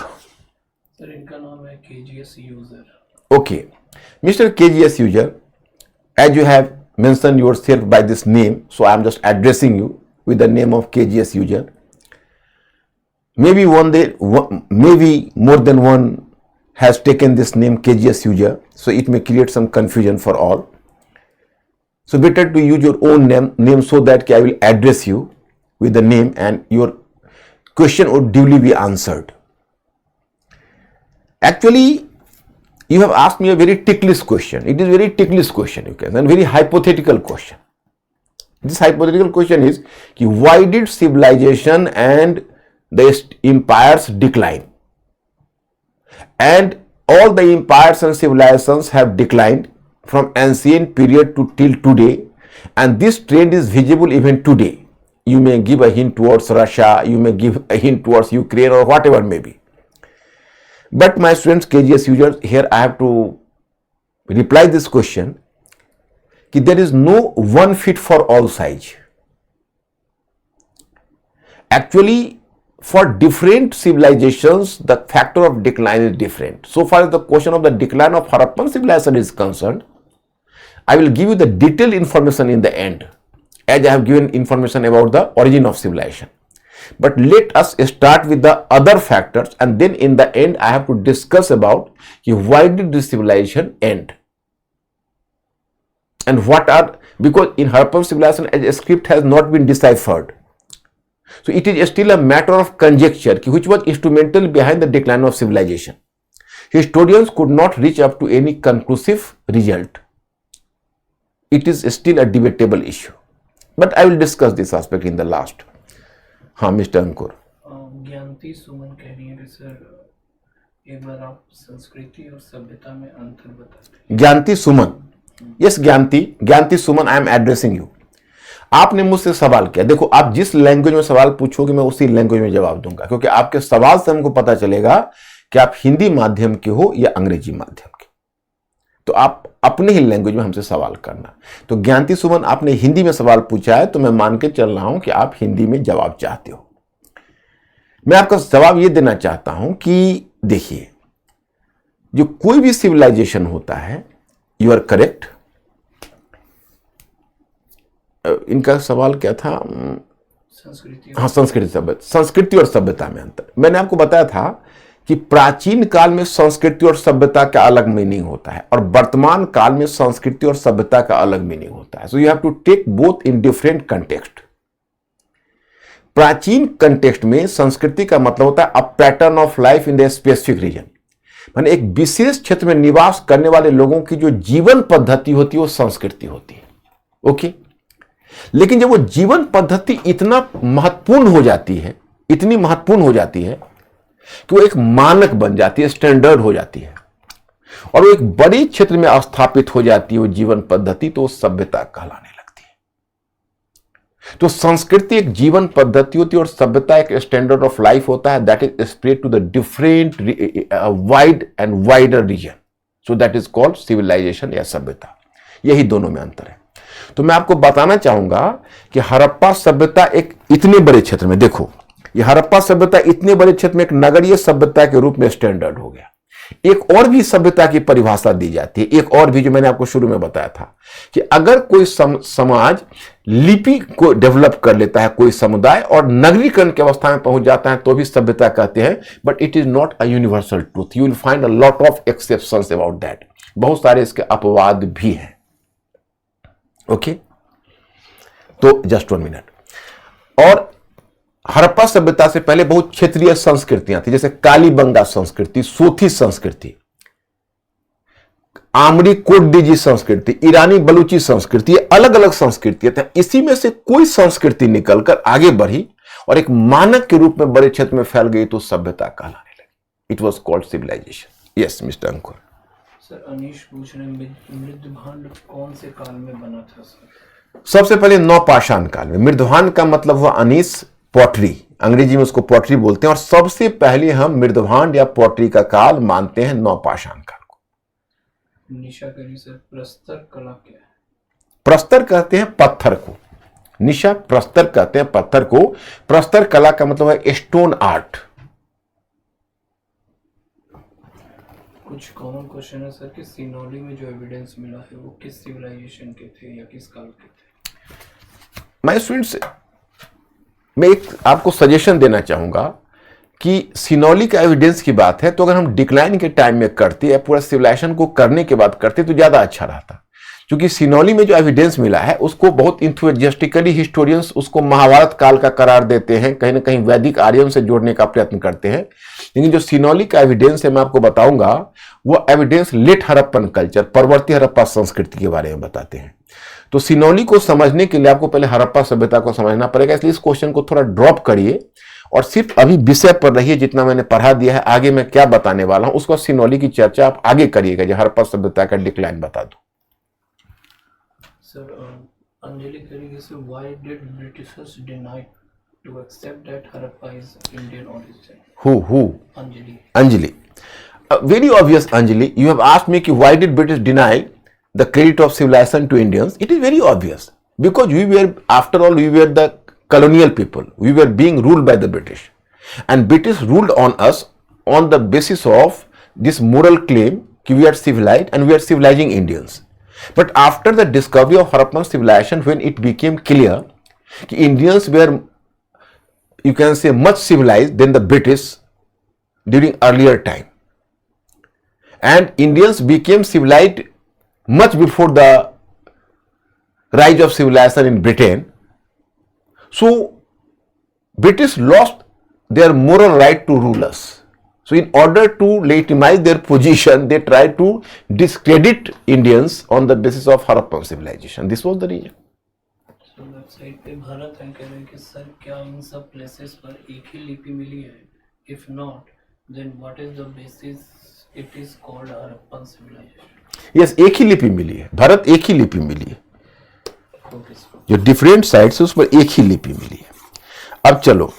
Sir इनका नाम है KGS user. Okay, Mr. KGS user, as you have mentioned yourself by this name, so I am just addressing you with the name of KGS user. Maybe one day, maybe more than one has taken this name KGS user, so it may create some confusion for all. So better to use your own name so that I will address you with the name and your question would duly be answered. Actually, you have asked me a very ticklish question. It is very ticklish question, you can, and very hypothetical question. This hypothetical question is, why did civilization and the empires decline? And all the empires and civilizations have declined from ancient period to till today, and this trend is visible even today. You may give a hint towards Russia, you may give a hint towards Ukraine or whatever may be. But my students, KGS users, here I have to reply this question, that there is no one fit for all size. Actually, for different civilizations, the factor of decline is different. So far as the question of the decline of Harappan civilization is concerned, I will give you the detailed information in the end, as I have given information about the origin of civilization. But let us start with the other factors, and then in the end I have to discuss about why did this civilization end, and what are, because in Harappan civilization as a script has not been deciphered. So it is still a matter of conjecture which was instrumental behind the decline of civilization. Historians could not reach up to any conclusive result. It is still a debatable issue. But I will discuss this aspect in the last. हाँ mister अंकुर। ज्ञानती सुमन कह रही है कि sir एक बार आप संस्कृति और सभ्यता में अंतर बताते। Gyanti Suman, yes Gyanti Suman, I am addressing you. आपने मुझसे सवाल किया, देखो आप जिस लैंग्वेज में सवाल पूछोगे मैं उसी लैंग्वेज में जवाब दूंगा, क्योंकि आपके सवाल से हमको पता चलेगा कि आप हिंदी माध्यम के हो या अंग्रेजी माध्यम के। तो आप अपने ही लैंग्वेज में हमसे सवाल करना। तो ज्ञानती सुमन, आपने हिंदी में सवाल पूछा है, तो मैं मान के चल रहा हूं कि आप हिंदी में जवाब चाहते हो। मैं आपका जवाब ये देना चाहता हूं कि देखिए, जो कोई भी सिविलाइजेशन होता है, यू आर करेक्ट। इनका सवाल क्या था? हाँ, संस्कृति और सभ्यता में अंतर। मैंने आपको बताया था कि प्राचीन काल में संस्कृति और सभ्यता का अलग मीनिंग होता है, और वर्तमान काल में संस्कृति और सभ्यता का अलग मीनिंग होता है। So you have to take both in different context. प्राचीन कंटेक्स्ट में संस्कृति का मतलब होता है a pattern of life in the specific region, माने एक विशेष क्षेत्र में निवास करने वाले लोगों की जो जीवन पद्धति होती है वो संस्कृति होती है। ओके, लेकिन जब वो जीवन पद्धति इतना महत्वपूर्ण हो जाती है, इतनी महत्वपूर्ण हो जाती है कि वो एक मानक बन जाती है, स्टैंडर्ड हो जाती है, और वो एक बड़े क्षेत्र में स्थापित हो जाती है वो जीवन पद्धति, तो वो सभ्यता कहलाने लगती है। तो संस्कृति एक जीवन पद्धति होती है और सभ्यता एक स्टैंडर्ड ऑफ लाइफ होता है, that is spread to the different wide and wider region, so that is called civilisation या सभ्यता। यही दोनों में अंतर है। तो मैं आपको बताना चाहूंगा कि हड़प्पा सभ्यता एक इतने बड़े क्षेत्र में, देखो ये हड़प्पा सभ्यता इतने बड़े क्षेत्र में एक नगरीय सभ्यता के रूप में स्टैंडर्ड हो गया। एक और भी सभ्यता की परिभाषा दी जाती है, एक और भी जो मैंने आपको शुरू में बताया था कि अगर कोई समाज लिपि को डेवलप कर लेता है, कोई समुदाय, और नगरीकरण की अवस्था में पहुंच जाता है, तो भी सभ्यता कहते हैं। But it is not a universal truth, you will find a lot of exceptions about that. बहुत सारे इसके अपवाद भी हैं। ओके, तो जस्ट 1 मिनट। और हड़प्पा सभ्यता से पहले बहुत क्षेत्रीय संस्कृतियां थी, जैसे कालीबंगा संस्कृति, सोथी संस्कृति। आमरी कोटडीजी संस्कृति, ईरानी बलूची संस्कृति, ये अलग अलग संस्कृति है। इसी में से कोई संस्कृति निकलकर आगे बढ़ी और एक मानक के रूप में बड़े क्षेत्र में फैल गई तो सभ्यता कहलाने लगी। It was called civilisation. Yes mister Ankur. Sir Anish पूछ रहे हैं मृदभांड कौन से काल में बना था सर? सबसे पहले नवपाषाण काल में। मृदभांड का मतलब हुआ अनीस, पॉटरी, अंग्रेजी में उसको पॉटरी बोलते हैं। और सबसे पहले हम मृदभांड या पॉटरी का काल मानते हैं नवपाषाण काल को। निशा करी सर प्रस्तर कला क्या है? प्रस्तर कहते हैं पत्थर को, निशा प्रस्तर कहते हैं पत्थर को। प्रस्तर कला का मतलब है स्टोन आर्ट। कुछ कॉमन क्वेश्चन है सर कि सिनोली में जो एविडेंस मिला है वो किस सिविलाइजेशन के थे या किस काल के थे? माय स्टूडेंट्स, मैं एक आपको सजेशन देना चाहूंगा कि सिनोली का एविडेंस की बात है तो अगर हम डिक्लाइन के टाइम में करते या पूरा सिविलाइजेशन को करने के बाद करते तो ज्यादा अच्छा रहता। क्योंकि सिनोली में जो एविडेंस मिला है उसको बहुत इंथुजियास्टिकली हिस्टोरियंस उसको महाभारत काल का करार देते हैं, कहीं ना कहीं वैदिक आर्यन से जोड़ने का प्रयत्न करते हैं। लेकिन जो सिनोली का एविडेंस है मैं आपको बताऊंगा वो एविडेंस लेट हड़प्पन कल्चर, परवर्ती हड़प्पा संस्कृति के बारे में बताते हैं। तो सिनोली को समझने के लिए आपको पहले हड़प्पा सभ्यता को समझना पड़ेगा। इसलिए इस क्वेश्चन को थोड़ा ड्रॉप करिए और सिर्फ अभी विषय पर रहिए। जितना मैंने पढ़ा दिया है, आगे मैं क्या बताने वाला हूं उसको सिनोली की चर्चा आप आगे करिएगा, जो हड़प्पा सभ्यता का डिक्लाइन बता दो। सर अंजलि करेगी sir why did Britishers deny to accept that Harappa is Indian origin? Who? Anjali. Very obvious, Anjali. You have asked me why did British deny the credit of civilization to Indians? It is very obvious. Because we were, after all, we were the colonial people. We were being ruled by the British. And British ruled on us on the basis of this moral claim that we are civilized and we are civilizing Indians. But after the discovery of Harappan civilization, when it became clear that Indians were, you can say, much civilized than the British during earlier time. And Indians became civilized much before the rise of civilization in Britain. So British lost their moral right to rule us. So in order to legitimize their position, they tried to discredit Indians on the basis of Harappan civilization. This was the reason. So website पे भारत है कह रहे हैं कि sir क्या इन सब places पर एक ही लिपि मिली है? If not, then what is the basis it is called Harappan civilization? Yes, एक ही लिपि मिली है, भारत एक ही लिपि मिली है। Okay, sir. जो डिफरेंट साइट्स है उस पर एक ही लिपि मिली है। अब चलो,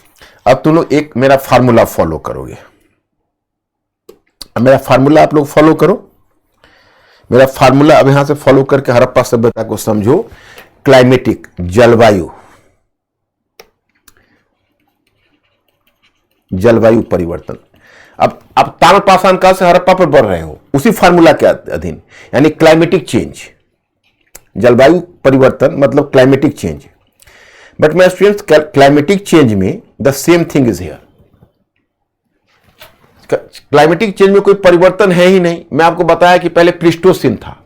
अब तुम लोग एक मेरा फार्मूला फॉलो करोगे। अब मेरा फार्मूला आप लोग फॉलो करो। मेरा फार्मूला अब यहां से फॉलो करके हड़प्पा सभ्यता को समझो। क्लाइमेटिक, जलवायु, जलवायु परिवर्तन। अब ताम्रपाषाण काल से हड़प्पा पर बढ़ रहे हो उसी फार्मूला के अधीन, यानी क्लाइमेटिक चेंज, जलवायु परिवर्तन मतलब climatic change. But my students, climatic change में the same thing is here. Climatic change में कोई परिवर्तन है ही नहीं। मैं आपको बताया कि पहले प्लीस्टोसीन था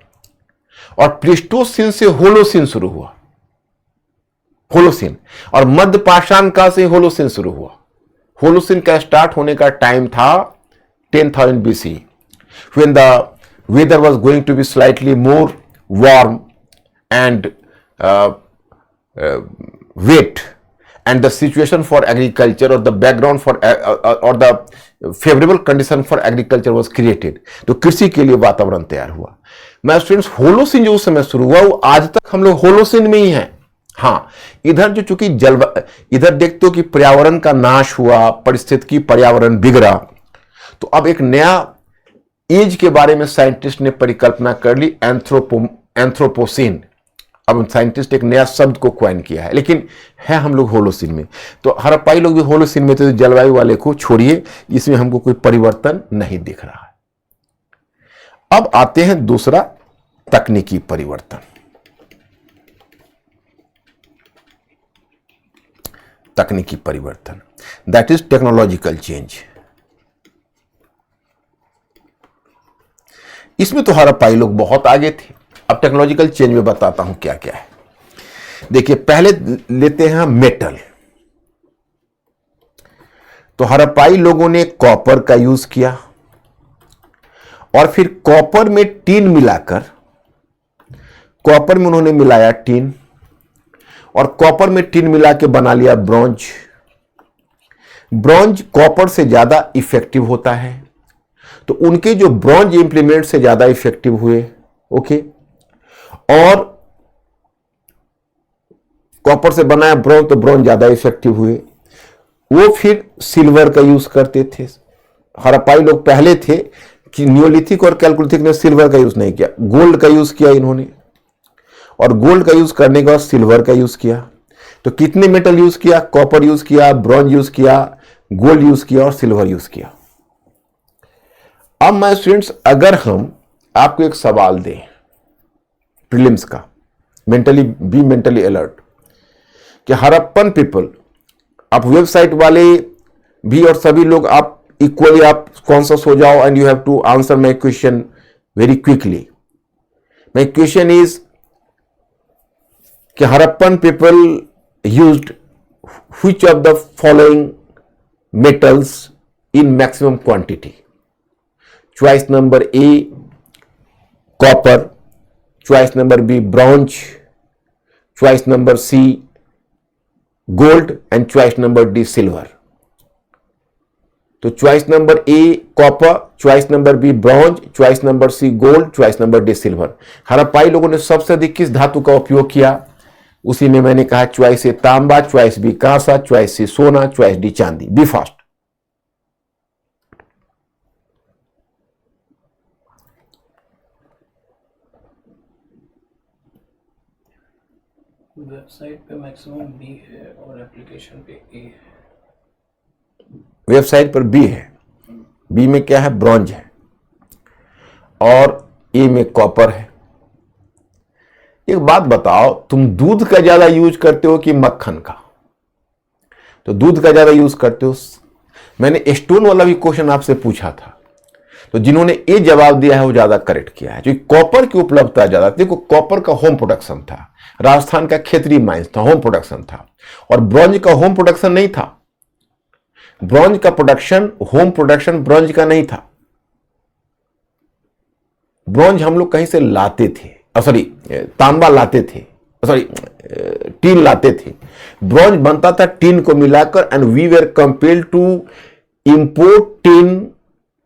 और प्लीस्टोसीन से होलोसीन शुरू हुआ, होलोसीन, और मध्य पाषाण काल से होलोसीन शुरू हुआ। होलोसीन का स्टार्ट होने का टाइम था 10,000 BC, when the weather was going to be slightly more warm and wet, and the situation for agriculture or the background for or the favorable condition for agriculture was created. तो कृषि के लिए वातावरण तैयार हुआ। मैं students, Holocene जो उस समय शुरू हुआ वो आज तक हम लोग होलोसीन में ही हैं। हाँ, इधर जो चूंकि इधर देखते हो कि पर्यावरण का नाश हुआ, परिस्थिति पर्यावरण बिगड़ा, तो अब एक नया एज के बारे में साइंटिस्ट ने परिकल्पना कर ली, एंथ्रोपोसीन। अब साइंटिस्ट एक नया शब्द को क्वाइन किया है, लेकिन है हम लोग होलोसीन में। तो हड़प्पाई लोग भी होलोसीन में थे। तो जलवायु वाले को छोड़िए, इसमें हमको कोई परिवर्तन नहीं दिख रहा है। अब आते हैं दूसरा, तकनीकी परिवर्तन। तकनीकी परिवर्तन, दैट इज टेक्नोलॉजिकल चेंज। इसमें तो हड़प्पाई लोग बहुत आगे थे। अब टेक्नोलॉजिकल चेंज में बताता हूं क्या क्या है। देखिए, पहले लेते हैं मेटल। तो हड़प्पाई लोगों ने कॉपर का यूज किया और फिर कॉपर में टीन मिलाकर, कॉपर में उन्होंने मिलाया टीन, और कॉपर में टीन मिला के बना लिया ब्रॉन्ज। ब्रॉन्ज कॉपर से ज्यादा इफेक्टिव होता है, तो उनके जो ब्रॉन्ज इंप्लीमेंट से ज्यादा इफेक्टिव हुए। ओके, और कॉपर से बनाया ब्रॉन्ज, तो ब्रॉन्ज ज्यादा इफेक्टिव हुए। वो फिर सिल्वर का यूज करते थे। हड़प्पाई लोग पहले थे कि नियोलिथिक और कैलकोलिथिक ने सिल्वर का यूज नहीं किया, गोल्ड का यूज किया इन्होंने, और गोल्ड का यूज करने के बाद सिल्वर का यूज किया। तो कितने मेटल यूज किया? कॉपर यूज किया, ब्रॉन्ज यूज किया, गोल्ड यूज किया और सिल्वर यूज किया। अब मैं स्टूडेंट्स, अगर हम आपको एक सवाल दें प्रीलिम्स का, बी मेंटली अलर्ट, कि हड़प्पन पीपल, आप वेबसाइट वाले भी और सभी लोग आप इक्वली आप कॉन्शियस हो जाओ and you have to answer my question very quickly. My question is कि Harappan people used which of the following metals in maximum quantity? Choice number A, copper. Choice number B, bronze. Choice number C, gold. And choice number D, silver. तो choice number A, copper. Choice number B, bronze. Choice number C, gold. Choice number D, silver. हड़प्पाई लोगों ने सबसे अधिक किस धातु का उपयोग किया? उसी में मैंने कहा चॉइस ए तांबा, चॉइस बी कांसा, चॉइस सी सोना, चॉइस डी चांदी। B fast. वेबसाइट पे मैक्सिमम बी है और एप्लीकेशन पे ए है। वेबसाइट पर बी है, बी में क्या है? ब्रॉन्ज है, और ए में कॉपर है। एक बात बताओ, तुम दूध का ज्यादा यूज करते हो कि मक्खन का? तो दूध का ज्यादा यूज करते हो। मैंने स्टोन वाला भी क्वेश्चन आपसे पूछा था, तो जिन्होंने ए जवाब दिया है वो ज्यादा करेक्ट किया है। जो कॉपर की उपलब्धता ज्यादा, देखो कॉपर का होम प्रोडक्शन था, राजस्थान का खेतरी माइंस था, होम प्रोडक्शन था, और ब्रॉन्ज का होम प्रोडक्शन नहीं था। ब्रॉन्ज का प्रोडक्शन, होम प्रोडक्शन ब्रॉन्ज का नहीं था। ब्रॉन्ज हम लोग कहीं से लाते थे, सॉरी तांबा लाते थे, सॉरी टीन लाते थे। ब्रॉन्ज बनता था टीन को मिलाकर, and we were compelled to import tin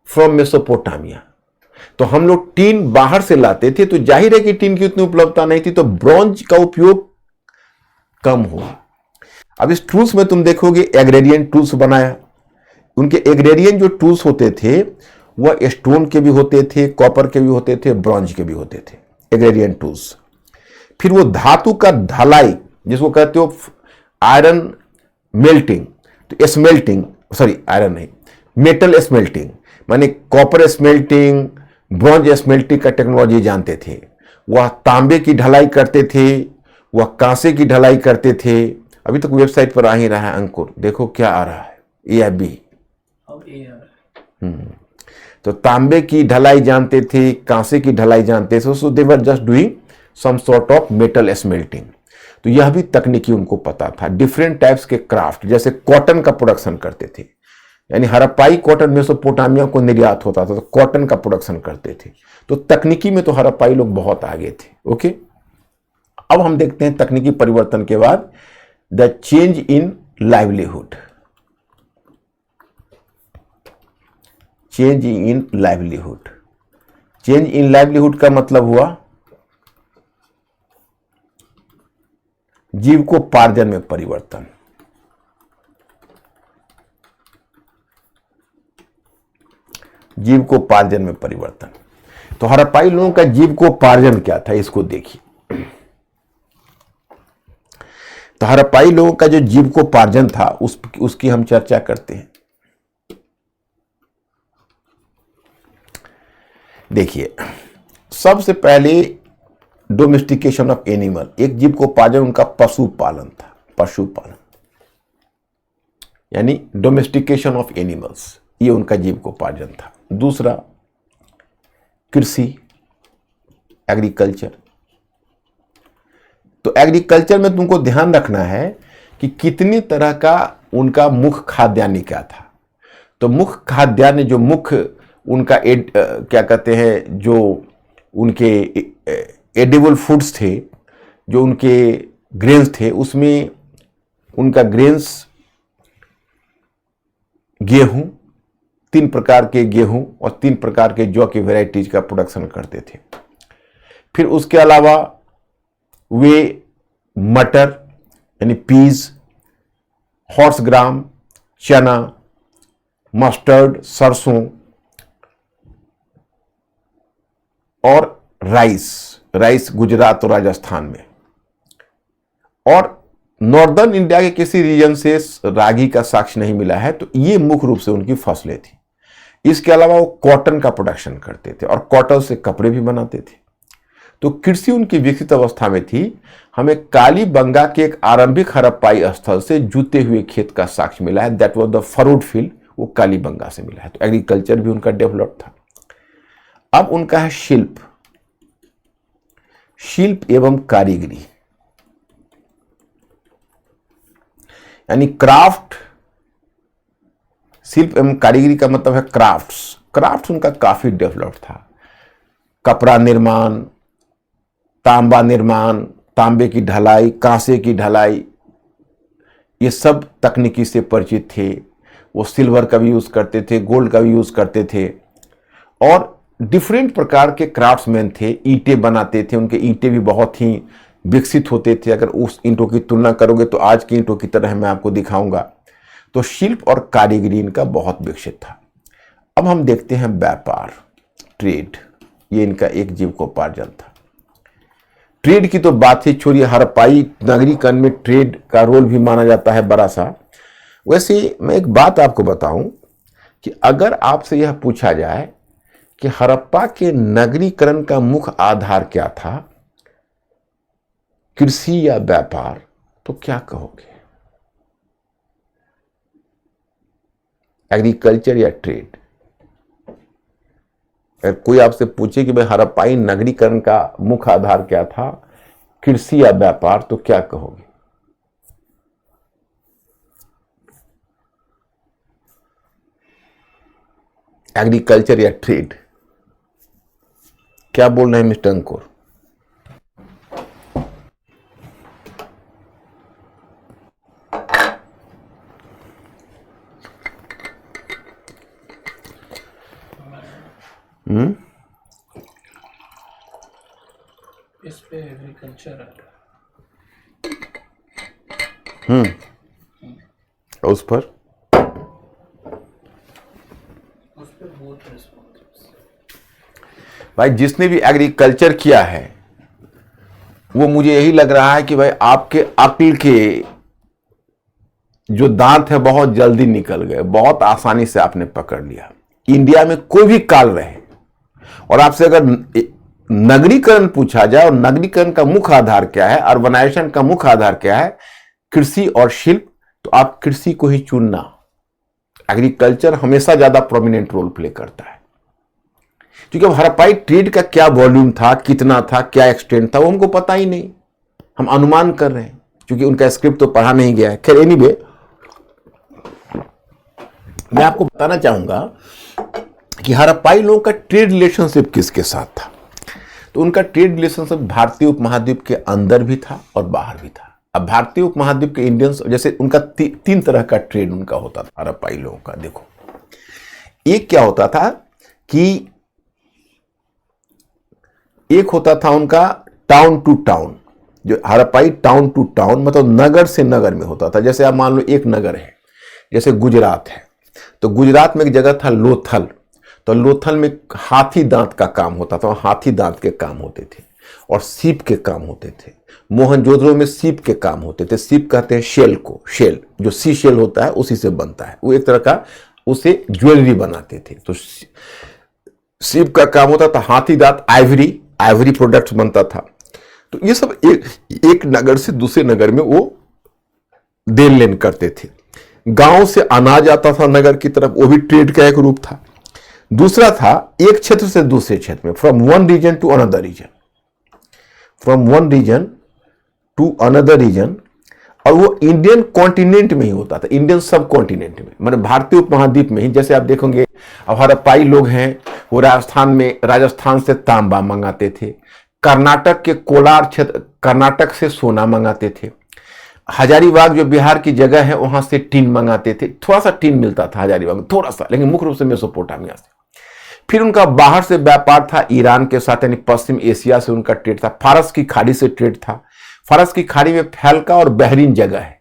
from Mesopotamia. तो हम लोग टीन बाहर से लाते थे, तो जाहिर है कि टीन की उतनी उपलब्धता नहीं थी, तो ब्रॉन्ज का उपयोग कम हुआ। अब इस टूल्स में तुम देखोगे एग्रेरियन टूल्स बनाया। उनके एग्रेरियन जो टूल्स होते थे वह स्टोन के भी होते थे, कॉपर के भी होते थे, ब्रॉन्ज के भी होते थे, एग्रेरियन टूल्स। फिर वो धातु का ढलाई, जिसको कहते हो आयरन मेल्टिंग, तो स्मेल्टिंग, सॉरी आयरन नहीं, मेटल स्मेल्टिंग, माने कॉपर स्मेल्टिंग, ब्रॉन्ज स्मेल्टिंग का टेक्नोलॉजी जानते थे। वह तांबे की ढलाई करते थे, वह कांसे की ढलाई करते थे। अभी तक वेबसाइट पर आ ही रहा है अंकुर, देखो क्या आ रहा है, ए या बी? अब ए आ रहा है। तो तांबे की ढलाई जानते थे, कांसे की ढलाई जानते थे, so they were just doing some sort of metal smelting. तो यह भी तकनीकी उनको पता था। डिफरेंट टाइप्स के क्राफ्ट, जैसे कॉटन का प्रोडक्शन करते थे, यानी हड़प्पाई कॉटन मेसोपोटामिया को निर्यात होता था, तो कॉटन का प्रोडक्शन करते थे। तो तकनीकी में तो हड़प्पाई लोग बहुत आगे थे। ओके, अब हम देखते हैं तकनीकी परिवर्तन के बाद the change in livelihood. Change in livelihood, change in livelihood का मतलब हुआ जीविकोपार्जन में परिवर्तन। जीविकोपार्जन में परिवर्तन। तो हड़प्पाई लोगों का जीविकोपार्जन क्या था, इसको देखिए। तो हड़प्पाई लोगों का जो जीविकोपार्जन था उसकी हम चर्चा करते हैं। देखिए, सबसे पहले डोमेस्टिकेशन ऑफ एनिमल, एक जीविकोपार्जन उनका पशुपालन था। पशुपालन यानी डोमेस्टिकेशन ऑफ एनिमल्स, ये उनका जीविकोपार्जन था। दूसरा कृषि, एग्रीकल्चर। तो एग्रीकल्चर में तुमको ध्यान रखना है कि कितनी तरह का उनका मुख्य खाद्यान्न क्या था। तो मुख्य खाद्यान्न जो मुख्य उनका क्या कहते हैं, जो उनके एडिबल फूड्स थे, जो उनके ग्रेन्स थे, उसमें उनका ग्रेन्स गेहूं, 3 प्रकार के गेहूं और 3 प्रकार के जौ की वैरायटीज का प्रोडक्शन करते थे। फिर उसके अलावा वे मटर यानी पीज, हॉर्स ग्राम, चना, मस्टर्ड, सरसों और राइस गुजरात और राजस्थान में, और नॉर्दर्न इंडिया के किसी रीजन से रागी का साक्ष्य नहीं मिला है। तो ये मुख्य रूप से उनकी फसलें थी। इसके अलावा वो कॉटन का प्रोडक्शन करते थे और कॉटन से कपड़े भी बनाते थे। तो कृषि उनकी विकसित अवस्था में थी। हमें कालीबंगा के एक आरंभिक हड़प्पाई स्थल से जूते हुए खेत का साक्ष्य मिला है, दैट वाज द फरूड फील्ड, वो कालीबंगा से मिला है। तो एग्रीकल्चर भी उनका डेवलप था। अब उनका है शिल्प एवं कारीगरी, यानी क्राफ्ट। शिल्प एवं कारीगरी का मतलब है क्राफ्ट्स उनका काफी डेवलप था। कपड़ा निर्माण, तांबा निर्माण, तांबे की ढलाई, कांसे की ढलाई, ये सब तकनीकी से परिचित थे। वो सिल्वर का भी यूज करते थे, गोल्ड का भी यूज करते थे, और डिफरेंट प्रकार के क्राफ्ट्समैन थे। ईंटें बनाते थे, उनके ईंटें भी बहुत ही विकसित होते थे। अगर उस ईंटों की तुलना करोगे तो आज की ईंटों की तरह मैं आपको दिखाऊंगा। तो शिल्प और कारीगरी इनका बहुत विकसित था। अब हम देखते हैं व्यापार, ट्रेड। ये इनका एक जीविकोपार्जन था। ट्रेड की तो बात ही छोड़िए, हड़प्पाई नगरीकरण में ट्रेड का रोल भी माना जाता है बड़ा सा। वैसे मैं एक बात आपको बताऊं कि अगर आपसे यह पूछा जाए कि हड़प्पा के नगरीकरण का मुख्य आधार क्या था, कृषि या व्यापार, तो क्या कहोगे? एग्रीकल्चर या ट्रेड? अगर कोई आपसे पूछे कि भाई हड़प्पाई नगरीकरण का मुख्य आधार क्या था, कृषि या व्यापार, तो क्या कहोगे? एग्रीकल्चर या ट्रेड? क्या बोल रहे हैं मिस्टर अंकुर? इस पे एग्रीकल्चर आ रहा उस पर बहुत रिस्पॉन्स। भाई जिसने भी एग्रीकल्चर किया है वो मुझे यही लग रहा है कि भाई आपके अक्ल के जो दांत है बहुत जल्दी निकल गए, बहुत आसानी से आपने पकड़ लिया। इंडिया में कोई भी काल रहे और आपसे अगर नगरीकरण पूछा जाए और नगरीकरण का मुख्य आधार क्या है, अर्बनाइजेशन का मुख्य आधार क्या है, कृषि और शिल्प, तो आप कृषि को ही चुनना। एग्रीकल्चर हमेशा ज्यादा प्रोमिनेंट रोल प्ले करता है, क्योंकि अब हड़प्पाई ट्रेड का क्या वॉल्यूम था, कितना था, क्या एक्सटेंट था, वो हमको पता ही नहीं। हम अनुमान कर रहे हैं क्योंकि उनका स्क्रिप्ट तो पढ़ा नहीं गया है। खैर एनीवे, मैं आपको बताना चाहूंगा कि हड़प्पाई लोगों का ट्रेड रिलेशनशिप किसके साथ था। तो उनका ट्रेड रिलेशनशिप भारतीय उपमहाद्वीप के अंदर भी था और बाहर भी था। अब भारतीय उपमहाद्वीप के इंडियंस, जैसे उनका 3 तरह का ट्रेड उनका होता था हड़प्पाई लोगों का। देखो, एक क्या होता था कि एक होता था उनका टाउन टू टाउन, जो हड़प्पाई टाउन टू टाउन मतलब नगर से नगर में होता था। जैसे आप मान लो एक नगर है, जैसे गुजरात है, तो गुजरात में एक जगह था लोथल। तो लोथल में हाथी दांत का काम होता था, हाथी दांत के काम होते थे और सीप के काम होते थे। मोहनजोदड़ो में सीप के काम होते थे। सीप कहते हैं शेल को, शेल जो सी शेल होता है उसी से बनता है। वो एक तरह का उसे ज्वेलरी बनाते थे। तो सीप का काम होता था, हाथी दांत आइवरी प्रोडक्ट्स बनता था। तो ये सब एक नगर से दूसरे नगर में वो देन लेन करते थे। गांव से अनाज आता था नगर की तरफ, वो भी ट्रेड का एक रूप था। दूसरा था एक क्षेत्र से दूसरे क्षेत्र में, from one region to another region, from one region to another region. और वो इंडियन कॉन्टिनेंट में ही होता था, इंडियन सब कॉन्टिनेंट में, मतलब भारतीय उपमहाद्वीप में ही। जैसे आप देखोगे अब हड़प्पाई लोग हैं, वो राजस्थान से तांबा मंगाते थे, कर्नाटक के कोलार क्षेत्र, कर्नाटक से सोना मंगाते थे, हजारीबाग जो बिहार की जगह है वहां से टीन मंगाते थे, थोड़ा सा टीन मिलता था हजारीबाग में, थोड़ा सा, लेकिन मुख्य रूप से मेसोपोटामिया से। फिर उनका बाहर से व्यापार था ईरान के साथ, यानी पश्चिम एशिया से उनका ट्रेड था, फारस की खाड़ी से ट्रेड था। फारस की खाड़ी में फैल्का और बहरीन जगह है,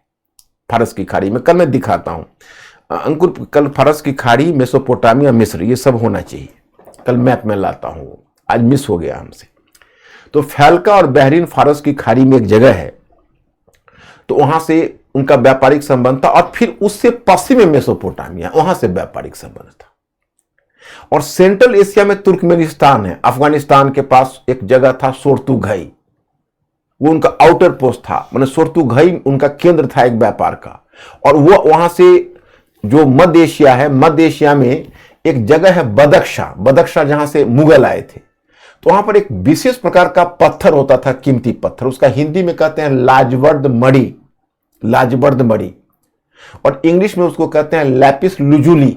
फारस की खाड़ी में, कल मैं दिखाता हूं अंकुर, कल फारस की खाड़ी, मेसोपोटामिया, मिस्र, ये सब होना चाहिए, कल मैप में लाता हूं, आज मिस हो गया हमसे। तो फैल्का और बहरीन फारस की खाड़ी में एक जगह है, तो वहां से उनका व्यापारिक संबंध था, और फिर उससे पश्चिम में मेसोपोटामिया, वहां से व्यापारिक संबंध था। और सेंट्रल एशिया में तुर्कमेनिस्तान है, अफगानिस्तान के पास एक जगह था सोर्तुघई, वो उनका आउटर पोस्ट था, मतलब सोर्तुघई उनका केंद्र था एक व्यापार का। और वो वहां से जो मध्य एशिया है, मध्य एशिया में एक जगह है बदख्शा, जहां से मुगल आए थे, तो वहां पर एक विशेष प्रकार का पत्थर होता था, कीमती पत्थर, उसका हिंदी में कहते हैं लाजवर्द मणि, और इंग्लिश में उसको कहते हैं लैपिस लुजुली।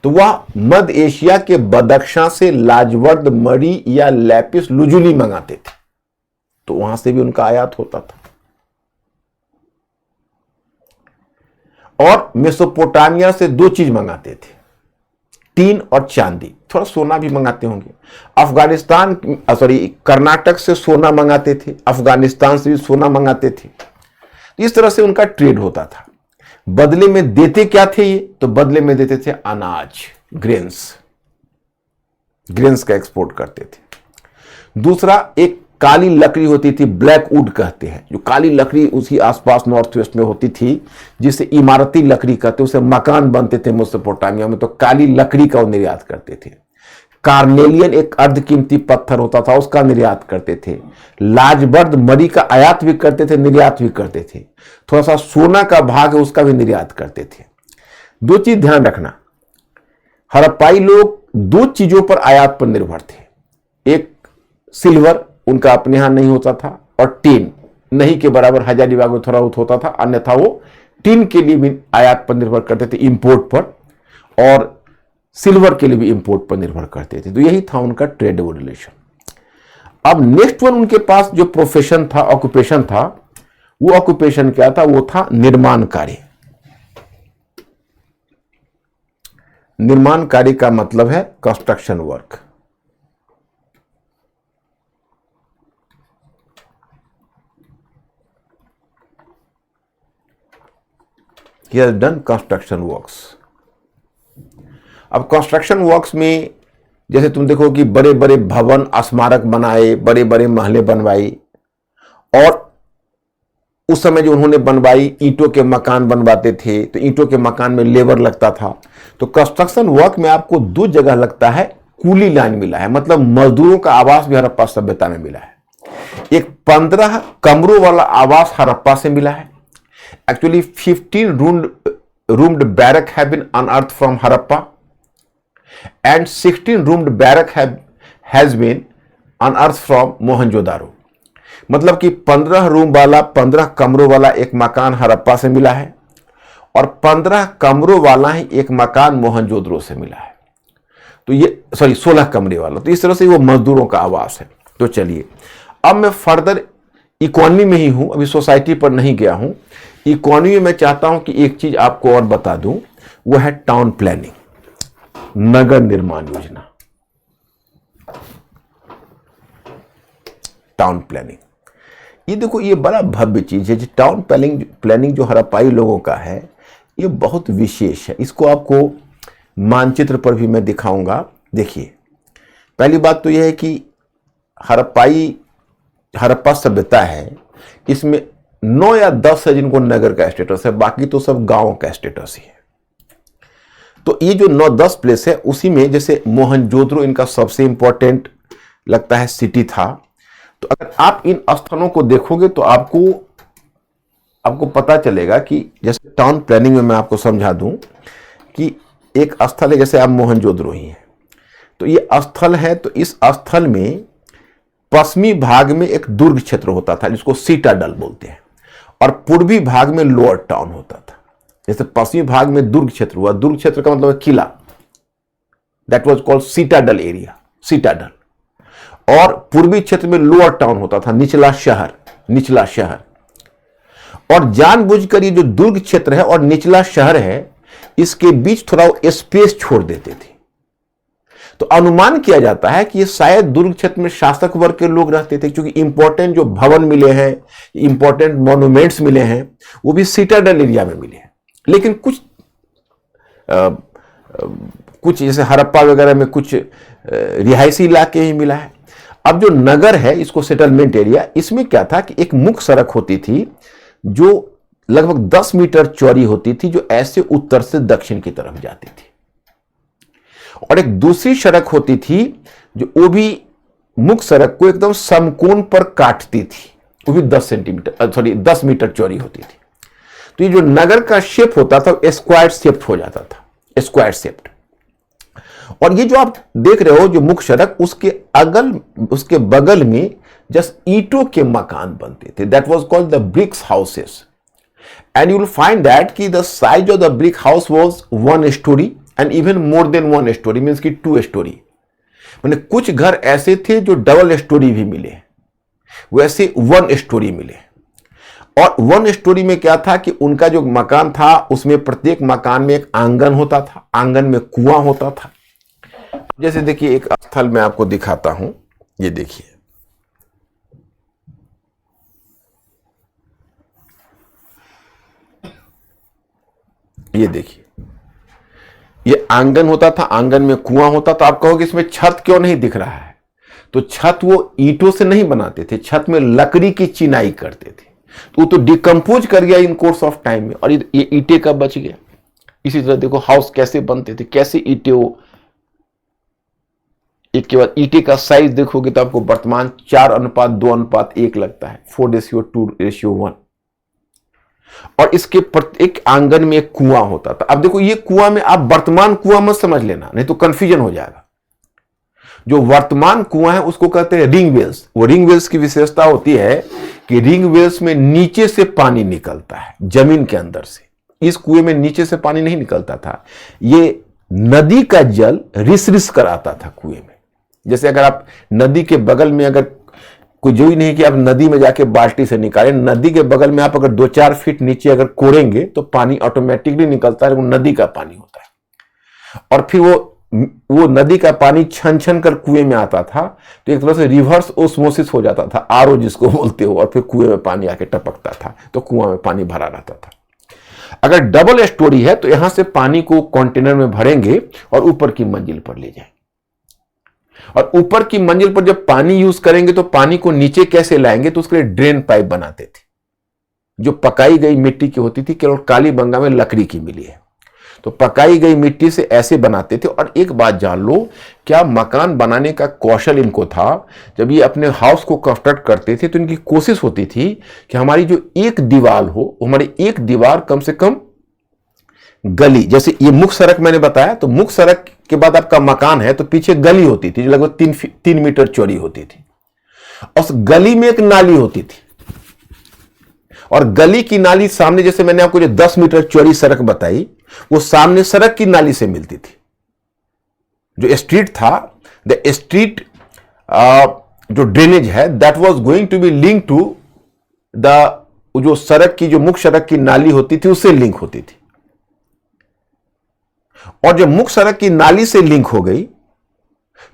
तो वह मध्य एशिया के बदख्शा से लाजवर्द मणि या लैपिस लुजुली मंगाते थे, तो वहां से भी उनका आयात होता था। और मेसोपोटामिया से दो चीज मंगाते थे, टीन और चांदी, थोड़ा सोना भी मंगाते होंगे। कर्नाटक से सोना मंगाते थे, अफगानिस्तान से भी सोना मंगाते थे। इस तरह से उनका ट्रेड होता था। बदले में देते क्या थे ये? तो बदले में देते थे अनाज, ग्रेन्स का एक्सपोर्ट करते थे। दूसरा, एक काली लकड़ी होती थी, ब्लैक वुड कहते हैं, जो काली लकड़ी उसी आसपास नॉर्थ वेस्ट में होती थी, जिसे इमारती लकड़ी कहते, उसे मकान बनते थे मेसोपोटामिया में, तो काली लकड़ी का वो निर्यात करते थे। कार्नेलियन एक अर्धकीमती पत्थर होता था, उसका निर्यात करते थे। लाजवर्द मणि का आयात भी करते थे, निर्यात भी करते थे। थोड़ा सा सोना का भाग है, उसका भी निर्यात करते थे। दो चीज ध्यान रखना, हड़प्पाई लोग दो चीजों पर आयात पर निर्भर थे। एक सिल्वर उनका अपने यहां नहीं होता था, और टीन नहीं के बराबर हजारीबाग में थोड़ा बहुत होता था, अन्यथा वो टीन के लिए भी आयात पर निर्भर करते थे, इंपोर्ट पर, और सिल्वर के लिए भी इंपोर्ट पर निर्भर करते थे। तो यही था उनका ट्रेड रिलेशन। अब नेक्स्ट वन उनके पास जो प्रोफेशन था, ऑक्यूपेशन था, वो ऑक्यूपेशन क्या था? वो था निर्माण कार्य। निर्माण कार्य का मतलब है construction work. He has done construction works. अब कंस्ट्रक्शन वर्क्स में जैसे तुम देखो कि बड़े बड़े भवन, स्मारक बनाए, बड़े बड़े महलें बनवाई, और उस समय जो उन्होंने बनवाई, ईंटों के मकान बनवाते थे, तो ईंटों के मकान में लेबर लगता था। तो कंस्ट्रक्शन वर्क में आपको दो जगह लगता है कूली लाइन मिला है, मतलब मजदूरों का आवास भी हड़प्पा सभ्यता में मिला है। एक 15 कमरों वाला आवास हड़प्पा से मिला है। Actually, 15 roomed barrack have been unearthed from Harappa, and 16 roomed barrack has been unearthed from Mohenjo-daro. मतलब कि 15 रूम वाला, 15 कमरों वाला एक मकान हड़प्पा से मिला है, और 15 कमरों वाला ही एक मकान मोहनजोदड़ो से मिला है। तो ये 16 कमरे वाला। तो इस तरह से वो मजदूरों का आवास है। तो चलिए, अब मैं फर्दर इकोनॉमी में ही हूं, अभी सोसाइटी पर नहीं गया हूं। इकोनॉमी में मैं चाहता हूं कि एक चीज आपको और बता दूं, वो है टाउन प्लानिंग, नगर निर्माण योजना। टाउन प्लानिंग, ये देखो, ये बड़ा भव्य चीज है। टाउन प्लानिंग जो हड़प्पाई लोगों का है, ये बहुत विशेष है। इसको आपको मानचित्र पर भी मैं दिखाऊंगा। देखिए, पहली बात तो यह है कि हड़प्पा सभ्यता है, इसमें 9 या 10 है जिनको नगर का स्टेटस है, बाकी तो सब गांव का स्टेटस ही है। तो ये जो 9-10 प्लेस है, उसी में जैसे मोहनजोदड़ो इनका सबसे इंपॉर्टेंट लगता है सिटी था। तो अगर आप इन स्थलों को देखोगे तो आपको पता चलेगा कि जैसे टाउन प्लानिंग में मैं आपको समझा दूं कि एक स्थल है, जैसे आप मोहनजोदड़ो ही है, तो ये स्थल है। तो इस स्थल में पश्चिमी भाग में एक दुर्ग क्षेत्र होता था, जिसको सीटाडल बोलते हैं, और पूर्वी भाग में लोअर टाउन होता था। जैसे पश्चिमी भाग में दुर्ग क्षेत्र हुआ, दुर्ग क्षेत्र का मतलब है किला, that was called citadel area, citadel. और पूर्वी क्षेत्र में लोअर टाउन होता था, निचला शहर, निचला शहर। और जानबूझकर ये जो दुर्ग क्षेत्र है और निचला शहर है, इसके बीच थोड़ा स्पेस छोड़ देते थे। तो अनुमान किया जाता है कि ये शायद दुर्ग क्षेत्र में शासक वर्ग के लोग रहते थे, क्योंकि इंपॉर्टेंट जो भवन मिले हैं, इंपॉर्टेंट मॉन्यूमेंट्स मिले हैं, वो भी सिटाडल एरिया में मिले हैं। लेकिन कुछ जैसे हड़प्पा वगैरह में कुछ रिहायशी इलाके ही मिला है। अब जो नगर है, इसको सेटलमेंट एरिया, इसमें क्या था कि एक मुख्य सड़क होती थी जो लगभग 10 मीटर चौड़ी होती थी, जो ऐसे उत्तर से दक्षिण की तरफ जाती थी। और एक दूसरी सड़क होती थी जो वो भी मुख्य सड़क को एकदम समकोण पर काटती थी, वो भी 10 मीटर चौड़ी होती थी। तो ये जो नगर का शेप होता था, स्क्वायर शेप्ड हो जाता था, स्क्वायर शेप्ड। और ये जो आप देख रहे हो जो मुख्य सड़क, उसके बगल में जस्ट ईंटों के मकान बनते थे, that was called the bricks houses. And you will find that कि the size of the brick house was 1 story and even more than 1 story, means की 2 story। मैंने कुछ घर ऐसे थे जो डबल स्टोरी भी मिले, वैसे 1 story मिले। और 1 story में क्या था कि उनका जो मकान था, उसमें प्रत्येक मकान में एक आंगन होता था, आंगन में कुआं होता था। जैसे देखिए एक स्थल मैं आपको दिखाता हूं, ये देखिए, ये देखिए, ये आंगन होता था, आंगन में कुआं होता था। आप कहोगे इसमें छत क्यों नहीं दिख रहा है? तो छत वो ईंटों से नहीं बनाते थे, छत में लकड़ी की चिनाई करते थे। तो वो तो डिकम्पोज कर गया इन कोर्स ऑफ टाइम में, और ये ईंटे का बच गया। इसी तरह देखो हाउस कैसे बनते थे, कैसे ईंटे, वो एक के बाद ईंटे का साइज देखोगे तो आपको वर्तमान 4:2:1 लगता है, 4:2:1। और इसके प्रत्येक आंगन में एक कुआं होता था। अब देखो ये कुआं में आप वर्तमान कुआं मत समझ लेना, नहीं तो कंफ्यूजन हो जाएगा। जो वर्तमान कुआं है उसको कहते हैं रिंग वेल्स। वो रिंग वेल्स की विशेषता होती है कि रिंग वेल्स में नीचे से पानी निकलता है, जमीन के अंदर से। इस कुएं में नीचे से पानी नहीं निकलता था, ये नदी का जल रिस रिस कर आता था कुएं में। जैसे अगर आप नदी के बगल में, अगर कोई जो ही नहीं कि आप नदी में जाके बाल्टी से निकालें, नदी के बगल में आप अगर 2-4 फीट नीचे अगर कोड़ेंगे तो पानी ऑटोमेटिकली निकलता है, वो नदी का पानी होता है। और फिर वो नदी का पानी छन छन कर कुएं में आता था, तो एक तरह से रिवर्स ओस्मोसिस हो जाता था, आरओ जिसको बोलते हो, और फिर कुएं में पानी आके टपकता था, तो कुआं में पानी भरा रहता था। अगर डबल स्टोरी है तो यहां से पानी को कंटेनर में भरेंगे और ऊपर की मंजिल पर ले जाएंगे। और ऊपर की मंजिल पर जब पानी यूज करेंगे तो पानी को नीचे कैसे लाएंगे, तो उसके लिए ड्रेन पाइप बनाते थे, जो पकाई गई मिट्टी की होती थी। केवल कालीबंगा में लकड़ी की मिली है, तो पकाई गई मिट्टी से ऐसे बनाते थे। और एक बात जान लो, क्या मकान बनाने का कौशल इनको था। जब ये अपने हाउस को कंस्ट्रक्ट करते थे तो इनकी कोशिश होती थी कि हमारी जो एक दीवार हो, हमारी एक दीवार कम से कम गली, जैसे ये मुख्य सड़क मैंने बताया, तो मुख्य सड़क के बाद आपका मकान है तो पीछे गली होती थी जो लगभग 3 मीटर चौड़ी होती थी। और उस गली में एक नाली होती थी, और गली की नाली सामने, जैसे मैंने आपको जो 10 मीटर चौड़ी सड़क बताई, वो सामने सड़क की नाली से मिलती थी। जो स्ट्रीट था, द स्ट्रीट जो ड्रेनेज है, that was going to be link to the, जो सड़क की, जो मुख्य सड़क की नाली होती थी उससे लिंक होती थी। और जब मुख्य सड़क की नाली से लिंक हो गई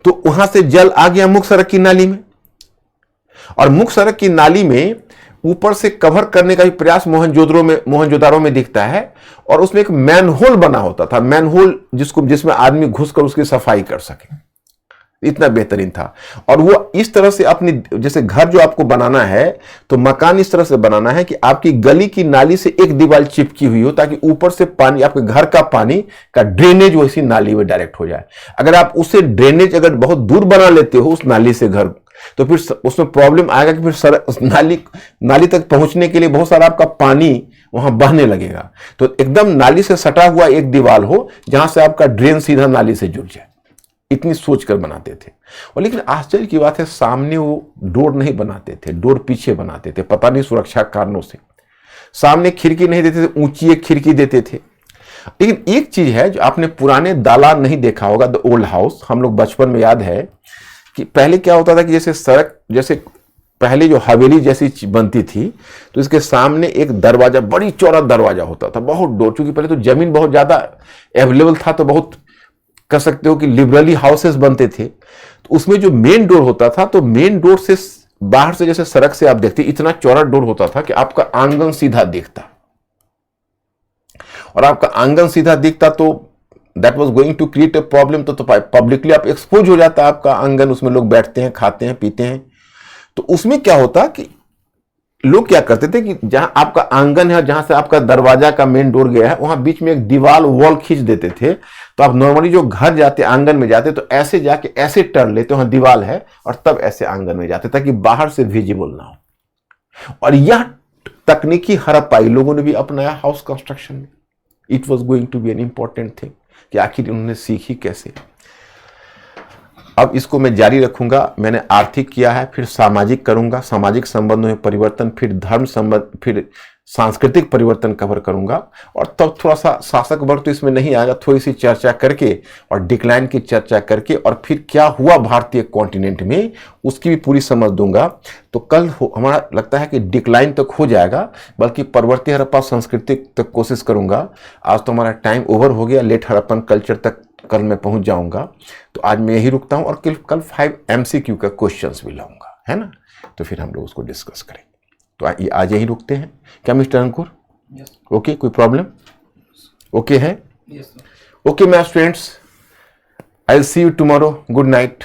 तो वहां से जल आ गया मुख्य सड़क की नाली में। और मुख्य सड़क की नाली में ऊपर से कवर करने का भी प्रयास मोहनजोदारो में दिखता है। और उसमें एक मैनहोल बना होता था, मैनहोल जिसमें आदमी घुसकर उसकी सफाई कर सके, इतना बेहतरीन था। और वो इस तरह से अपनी, जैसे घर जो आपको बनाना है तो मकान इस तरह से बनाना है कि आपकी गली की नाली से एक दीवार चिपकी हुई हो, ताकि ऊपर से पानी, आपके घर का पानी का ड्रेनेज वैसी नाली में डायरेक्ट हो जाए। अगर आप उसे ड्रेनेज अगर बहुत दूर बना लेते हो उस नाली से घर, तो फिर उसमें प्रॉब्लम आएगा कि फिर नाली तक पहुंचने के लिए बहुत सारा आपका पानी वहां बहने लगेगा। तो एकदम नाली से सटा हुआ एक दीवार हो जहां से आपका ड्रेन सीधा नाली से जुड़ जाए, इतनी सोच कर बनाते थे। और लेकिन आश्चर्य की बात है, सामने वो डोर नहीं बनाते थे, डोर पीछे बनाते थे, पता नहीं सुरक्षा कारणों से। सामने खिड़की नहीं देते थे, ऊंची एक खिड़की देते थे। लेकिन एक चीज है जो आपने पुराने दालान नहीं देखा होगा, द ओल्ड हाउस, हम लोग बचपन में याद है कि पहले क्या होता था कि जैसे सड़क, जैसे पहले जो हवेली जैसी बनती थी तो इसके सामने एक दरवाजा, बड़ी चौड़ा दरवाजा होता था, बहुत डोर, क्योंकि पहले तो जमीन बहुत ज्यादा अवेलेबल था, तो बहुत कह सकते हो कि लिबरली हाउसेस बनते थे। तो उसमें जो मेन डोर होता था, तो मेन डोर से बाहर से जैसे सड़क से आप देखते, इतना चौड़ा डोर होता था कि आपका आंगन सीधा दिखता, और आपका आंगन सीधा दिखता तो that was going to create a problem. तो पब्लिकली आप एक्सपोज हो जाता आपका आंगन, उसमें लोग बैठते हैं, खाते हैं, पीते हैं। तो उसमें क्या होता कि लोग क्या करते थे कि जहां आपका आंगन है, जहां से आपका दरवाजा का मेन डोर गया है, वहां बीच में एक दीवार वॉल खींच देते थे। तो आप नॉर्मली जो घर जाते, आंगन में जाते, तो ऐसे जाके ऐसे टर्न लेते, वहां दीवार है, और तब ऐसे आंगन में जाते ताकि बाहर से विजिबल ना हो। और यह तकनीकी हड़प्पाई लोगों ने भी अपनाया हाउस कंस्ट्रक्शन में। It was going to be an important thing कि आखिर उन्होंने सीखी कैसे। अब इसको मैं जारी रखूंगा। मैंने आर्थिक किया है, फिर सामाजिक करूंगा, सामाजिक संबंधों में परिवर्तन, फिर धर्म संबंध, फिर सांस्कृतिक परिवर्तन कवर करूंगा, और तब थोड़ा सा शासक वर्ग तो इसमें नहीं आएगा, थोड़ी सी चर्चा करके और डिक्लाइन की चर्चा करके, और फिर क्या हुआ भारतीय कॉन्टिनेंट में उसकी भी पूरी समझ दूंगा। तो कल हमारा लगता है कि डिक्लाइन तक हो जाएगा, बल्कि परवर्ती हड़प्पा संस्कृति तक कोशिश करूंगा। आज तो हमारा टाइम ओवर हो गया, लेट हड़प्पन कल्चर तक कल मैं पहुंच जाऊंगा। तो आज मैं यही रुकता हूं, और कल 5 MCQ का क्वेश्चंस भी लाऊंगा, है ना। तो फिर हम लोग उसको डिस्कस करेंगे। तो आज यही रुकते हैं क्या मिस्टर अंकुर? यस। ओके, कोई प्रॉब्लम? ओके है? Yes. Okay my students, I will see you tomorrow. Good night.